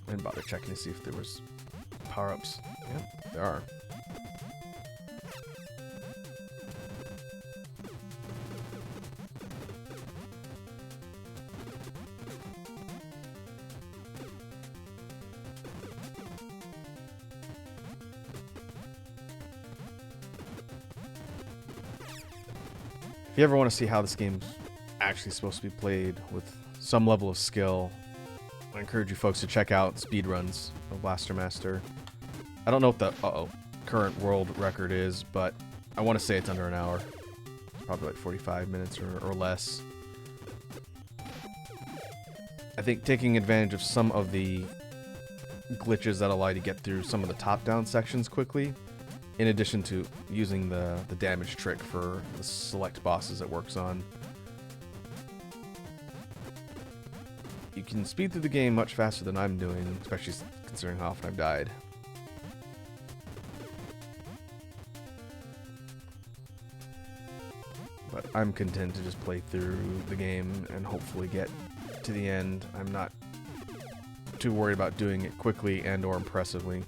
I didn't bother checking to see if there was power-ups. Yep, there are. If you ever want to see how this game's actually supposed to be played with some level of skill, I encourage you folks to check out speedruns of Blaster Master. I don't know what the current world record is, but I want to say it's under an hour. Probably like 45 minutes or less. I think taking advantage of some of the glitches that allow you to get through some of the top-down sections quickly, in addition to using the damage trick for the select bosses it works on. You can speed through the game much faster than I'm doing, especially considering how often I've died. But I'm content to just play through the game and hopefully get to the end. I'm not too worried about doing it quickly and or impressively.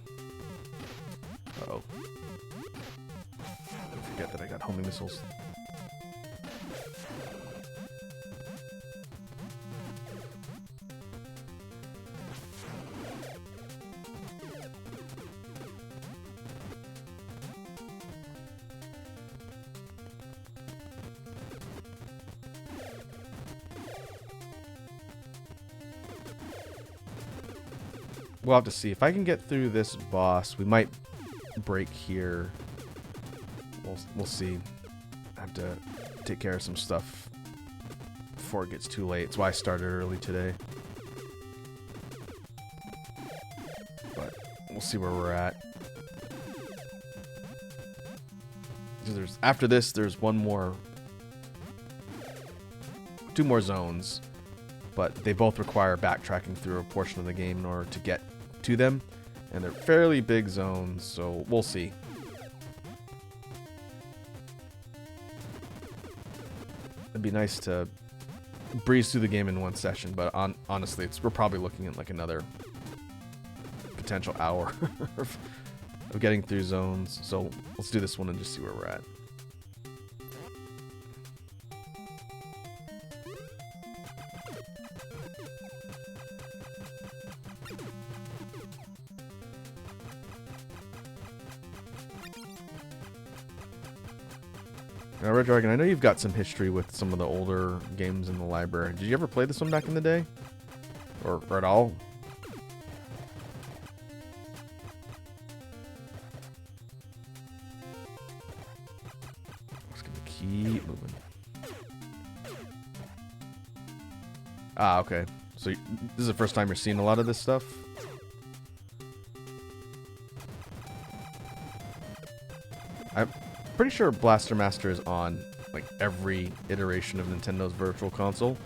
Uh-oh. Don't forget that I got homing missiles. We'll have to see. If I can get through this boss, we might break here. We'll see. I have to take care of some stuff before it gets too late. That's why I started early today. But we'll see where we're at. After this, there's two more zones, but they both require backtracking through a portion of the game in order to get to them, and they're fairly big zones, so we'll see. It'd be nice to breeze through the game in one session, but honestly, we're probably looking at like another potential hour of getting through zones, so let's do this one and just see where we're at. Now, Red Dragon, I know you've got some history with some of the older games in the library. Did you ever play this one back in the day? Or at all? Just gonna keep moving. Ah, okay. So this is the first time you're seeing a lot of this stuff? I'm pretty sure Blaster Master is on like every iteration of Nintendo's Virtual Console,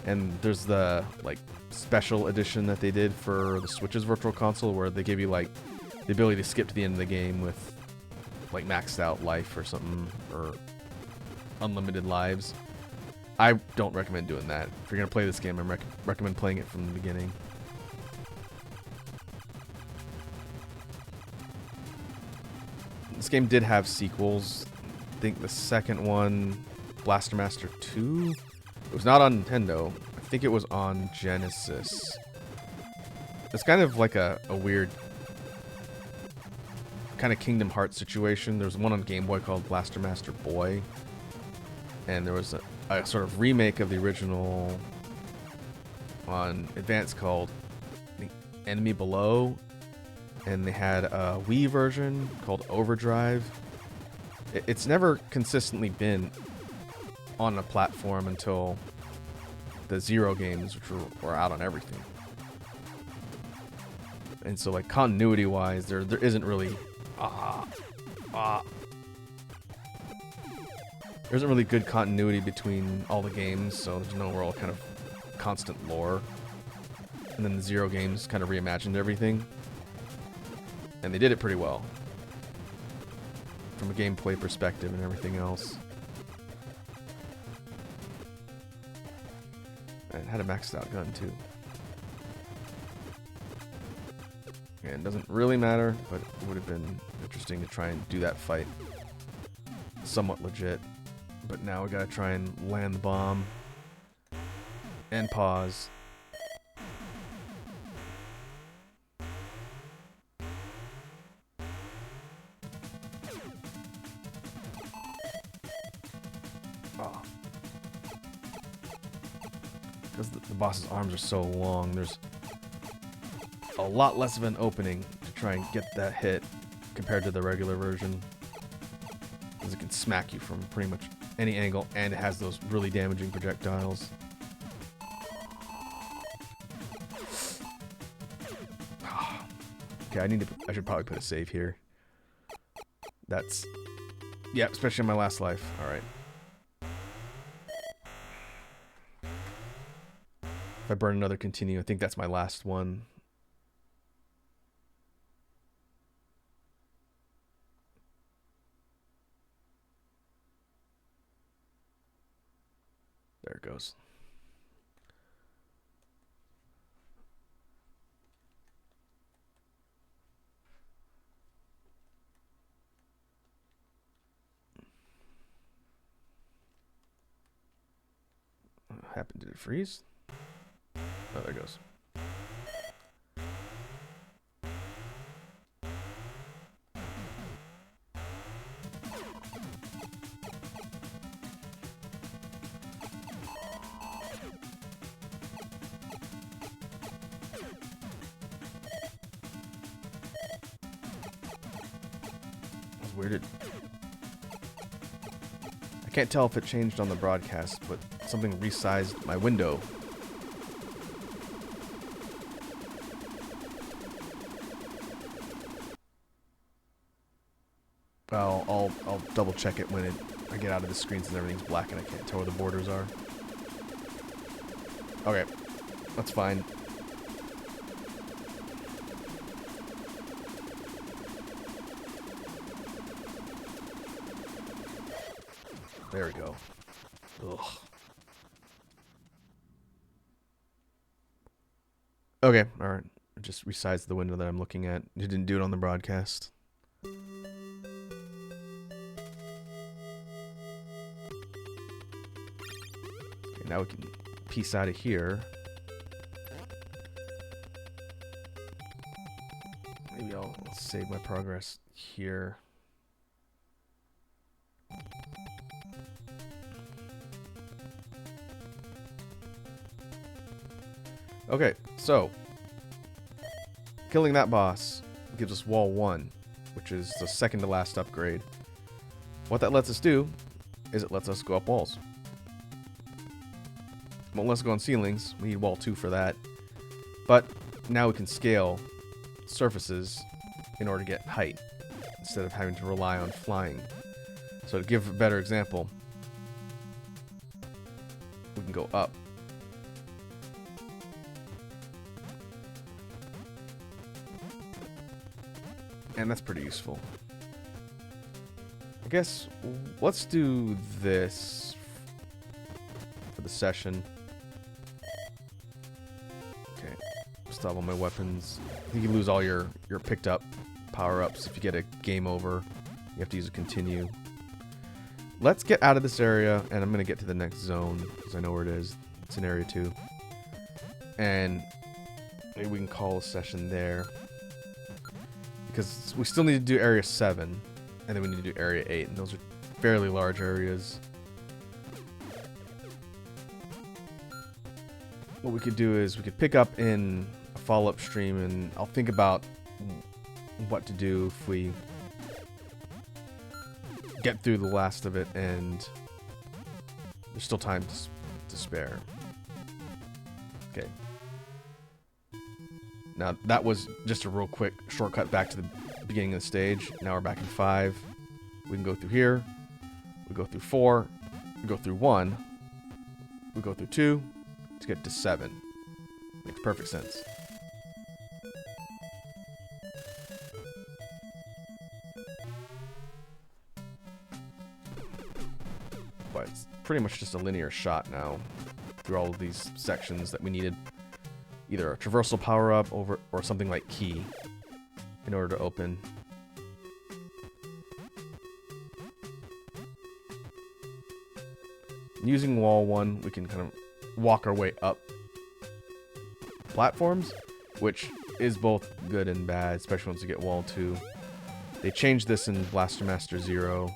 and there's the like special edition that they did for the Switch's Virtual Console where they give you like the ability to skip to the end of the game with like maxed out life or something, or unlimited lives. I don't recommend doing that. If you're gonna play this game, I recommend playing it from the beginning. This game did have sequels. I think the second one, Blaster Master 2, it was not on Nintendo. I think it was on Genesis. It's kind of like a weird kind of Kingdom Hearts situation. There's one on Game Boy called Blaster Master Boy, and there was a sort of remake of the original on Advance called, I think, Enemy Below. And they had a Wii version called Overdrive. It's never consistently been on a platform until the Zero games, which were out on everything. And so, like, continuity-wise, there isn't really there isn't really good continuity between all the games, so there's no real kind of constant lore. And then the Zero games kind of reimagined everything. And they did it pretty well from a gameplay perspective and everything else. And it had a maxed out gun too. And it doesn't really matter, but it would have been interesting to try and do that fight somewhat legit. But now we gotta try and land the bomb and pause. Oh. because the boss's arms are so long, there's a lot less of an opening to try and get that hit compared to the regular version. Because it can smack you from pretty much any angle, and it has those really damaging projectiles. Okay, I should probably put a save here. That's, yeah, especially in my last life. All right. If I burn another continue, I think that's my last one. There it goes. What happened? Did it freeze? Oh, there it goes. That's weirded. I can't tell if it changed on the broadcast, but something resized my window. Well, I'll double check it when I get out of the screens and everything's black and I can't tell where the borders are. Okay, that's fine. There we go. Ugh. Okay, alright. Just resize the window that I'm looking at. You didn't do it on the broadcast. Okay, now we can piece out of here. Maybe I'll save my progress here. Okay, so killing that boss gives us wall 1, which is the second to last upgrade. What that lets us do is it lets us go up walls. Won't let us go on ceilings. We need wall 2 for that. But now we can scale surfaces in order to get height instead of having to rely on flying. So to give a better example, we can go up. And that's pretty useful. I guess let's do this for the session. Okay, stop all my weapons. I think you lose all your picked up power-ups if you get a game over. You have to use a continue. Let's get out of this area, and I'm going to get to the next zone because I know where it is. It's in area 2. And maybe we can call a session there. Because we still need to do area 7, and then we need to do area 8, and those are fairly large areas. What we could do is we could pick up in a follow-up stream, and I'll think about what to do if we get through the last of it, and there's still time to spare. Okay. Now, that was just a real quick shortcut back to the beginning of the stage. Now we're back in 5. We can go through here. We go through 4. We go through 1. We go through 2 to get to 7. Makes perfect sense. But it's pretty much just a linear shot now through all of these sections that we needed. Either a traversal power-up or something like key in order to open. Using wall 1, we can kind of walk our way up platforms, which is both good and bad, especially once you get wall 2. They changed this in Blaster Master Zero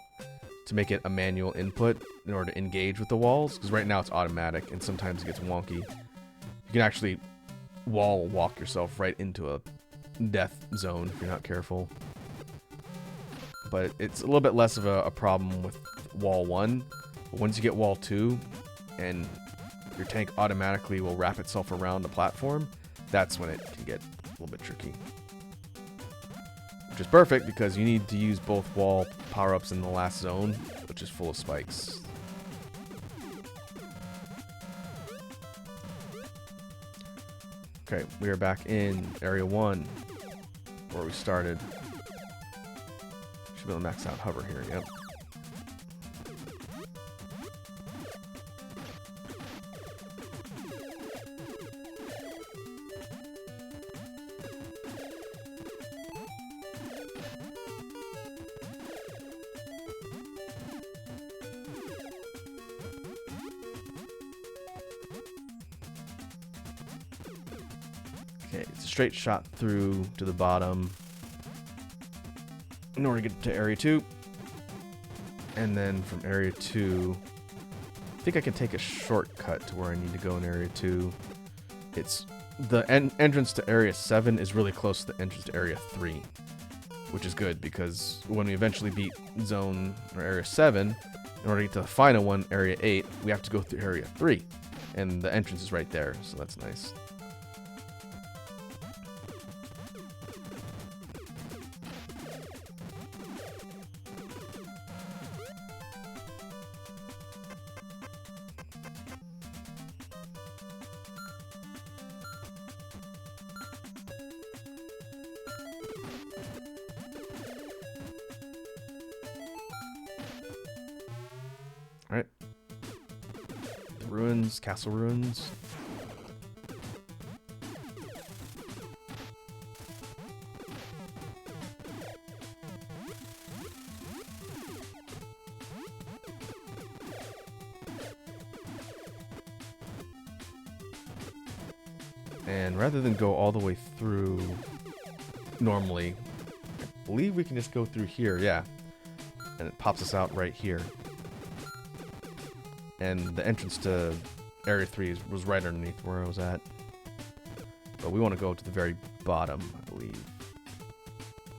to make it a manual input in order to engage with the walls, because right now it's automatic and sometimes it gets wonky. can actually wall walk yourself right into a death zone if you're not careful. But it's a little bit less of a problem with wall 1. But once you get wall 2 and your tank automatically will wrap itself around the platform, that's when it can get a little bit tricky. Which is perfect because you need to use both wall power-ups in the last zone, which is full of spikes. Okay, we are back in Area 1, where we started. Should be able to max out hover here, yep. Okay, it's a straight shot through to the bottom in order to get to Area 2. And then from Area 2, I think I can take a shortcut to where I need to go in Area 2. It's the entrance to Area 7 is really close to the entrance to Area 3, which is good because when we eventually beat Zone or Area 7, in order to get to the final one, Area 8, we have to go through Area 3. And the entrance is right there, so that's nice. Alright. Ruins, castle ruins. And rather than go all the way through normally, I believe we can just go through here, yeah. And it pops us out right here. And the entrance to Area 3 was right underneath where I was at. But we want to go to the very bottom, I believe.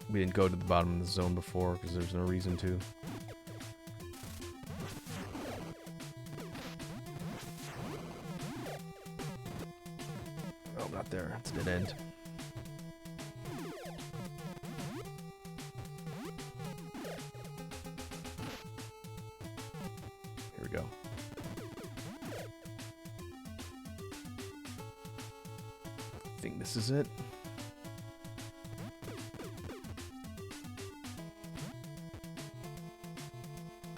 We didn't go to the bottom of the zone before because there's no reason to. Oh, not there. It's a dead end. Here we go. I think this is it.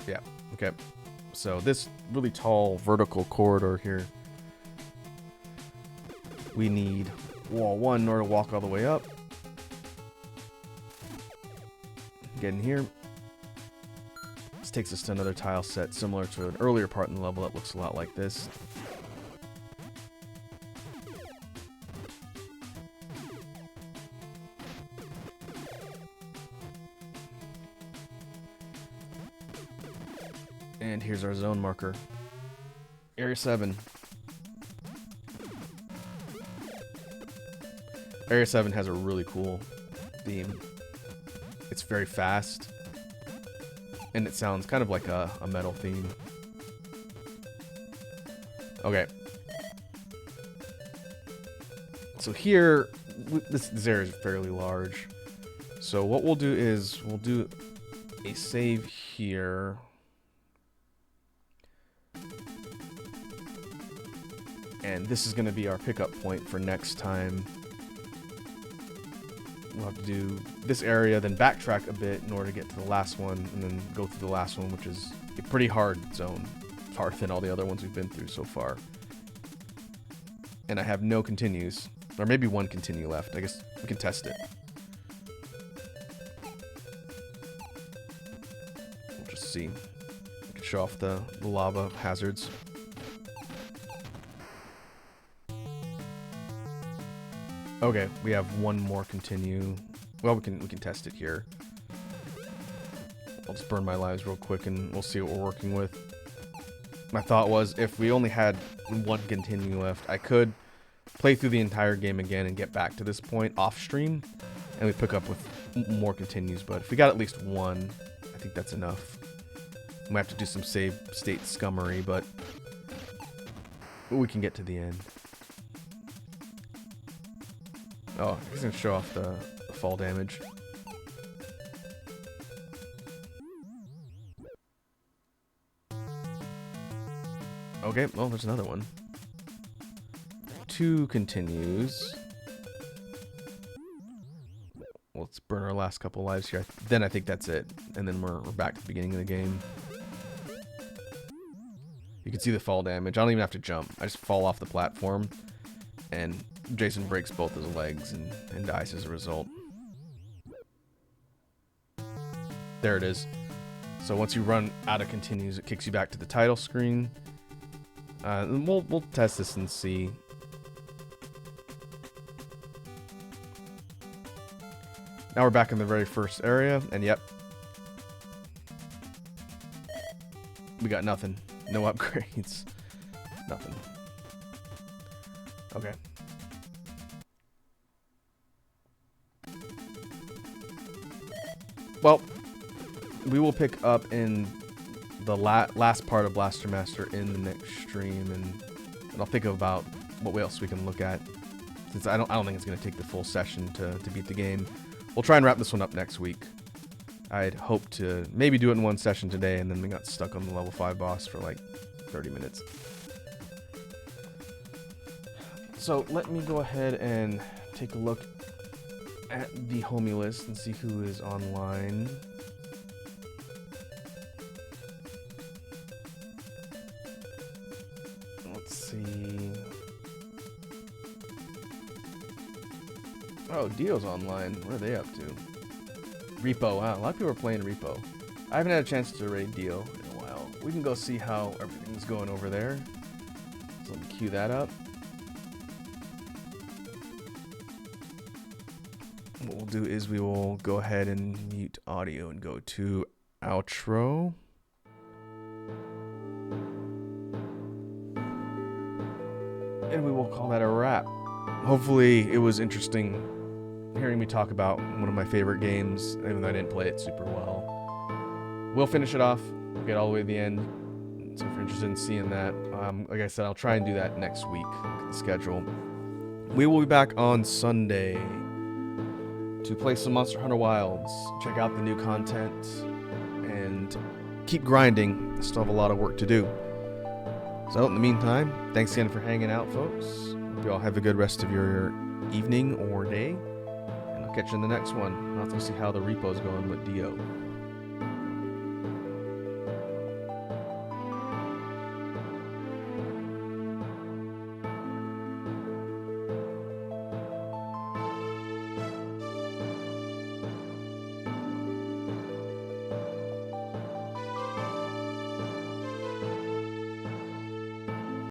Yeah, okay. So this really tall vertical corridor here, we need wall 1 in order to walk all the way up. Get in here. This takes us to another tile set similar to an earlier part in the level that looks a lot like this. And here's our zone marker. Area 7. Area 7 has a really cool theme. It's very fast. And it sounds kind of like a metal theme. Okay. So here, this area is fairly large. So what we'll do is, we'll do a save here. And this is going to be our pickup point for next time. We'll have to do this area, then backtrack a bit in order to get to the last one, and then go through the last one, which is a pretty hard zone. Harder than all the other ones we've been through so far. And I have no continues. Or maybe one continue left. I guess we can test it. We'll just see. We can show off the lava hazards. Okay, we have one more continue. Well, we can test it here. I'll just burn my lives real quick and we'll see what we're working with. My thought was if we only had one continue left, I could play through the entire game again and get back to this point off stream, and we pick up with more continues. But if we got at least one, I think that's enough. We might have to do some save state scummery, but we can get to the end. Oh, he's gonna show off the fall damage. Okay, well, there's another one. 2 continues. Let's burn our last couple lives here. Then I think that's it. And then we're back to the beginning of the game. You can see the fall damage. I don't even have to jump. I just fall off the platform. And Jason breaks both his legs and dies as a result. There it is. So once you run out of continues, it kicks you back to the title screen. We'll test this and see. Now we're back in the very first area, and yep. We got nothing. No upgrades. Nothing. Okay. Well, we will pick up in the last part of Blaster Master in the next stream, and I'll think about what else we can look at, since I don't think it's going to take the full session to beat the game. We'll try and wrap this one up next week. I'd hoped to maybe do it in one session today, and then we got stuck on the level 5 boss for like 30 minutes. So let me go ahead and take a look at the homie list and see who is online. Let's see. Oh, Dio's online. What are they up to? Repo. Wow, a lot of people are playing Repo. I haven't had a chance to raid Dio in a while. We can go see how everything's going over there. So let me cue that up. What we'll do is we will go ahead and mute audio and go to outro. And we will call that a wrap. Hopefully it was interesting hearing me talk about one of my favorite games, even though I didn't play it super well. We'll finish it off, get all the way to the end. So if you're interested in seeing that, like I said, I'll try and do that next week, the schedule. We will be back on Sunday to play some Monster Hunter Wilds, check out the new content, and keep grinding. Still have a lot of work to do. So in the meantime, thanks again for hanging out, folks. Hope you all have a good rest of your evening or day. And I'll catch you in the next one. I'll have to see how the repo's going with Dio.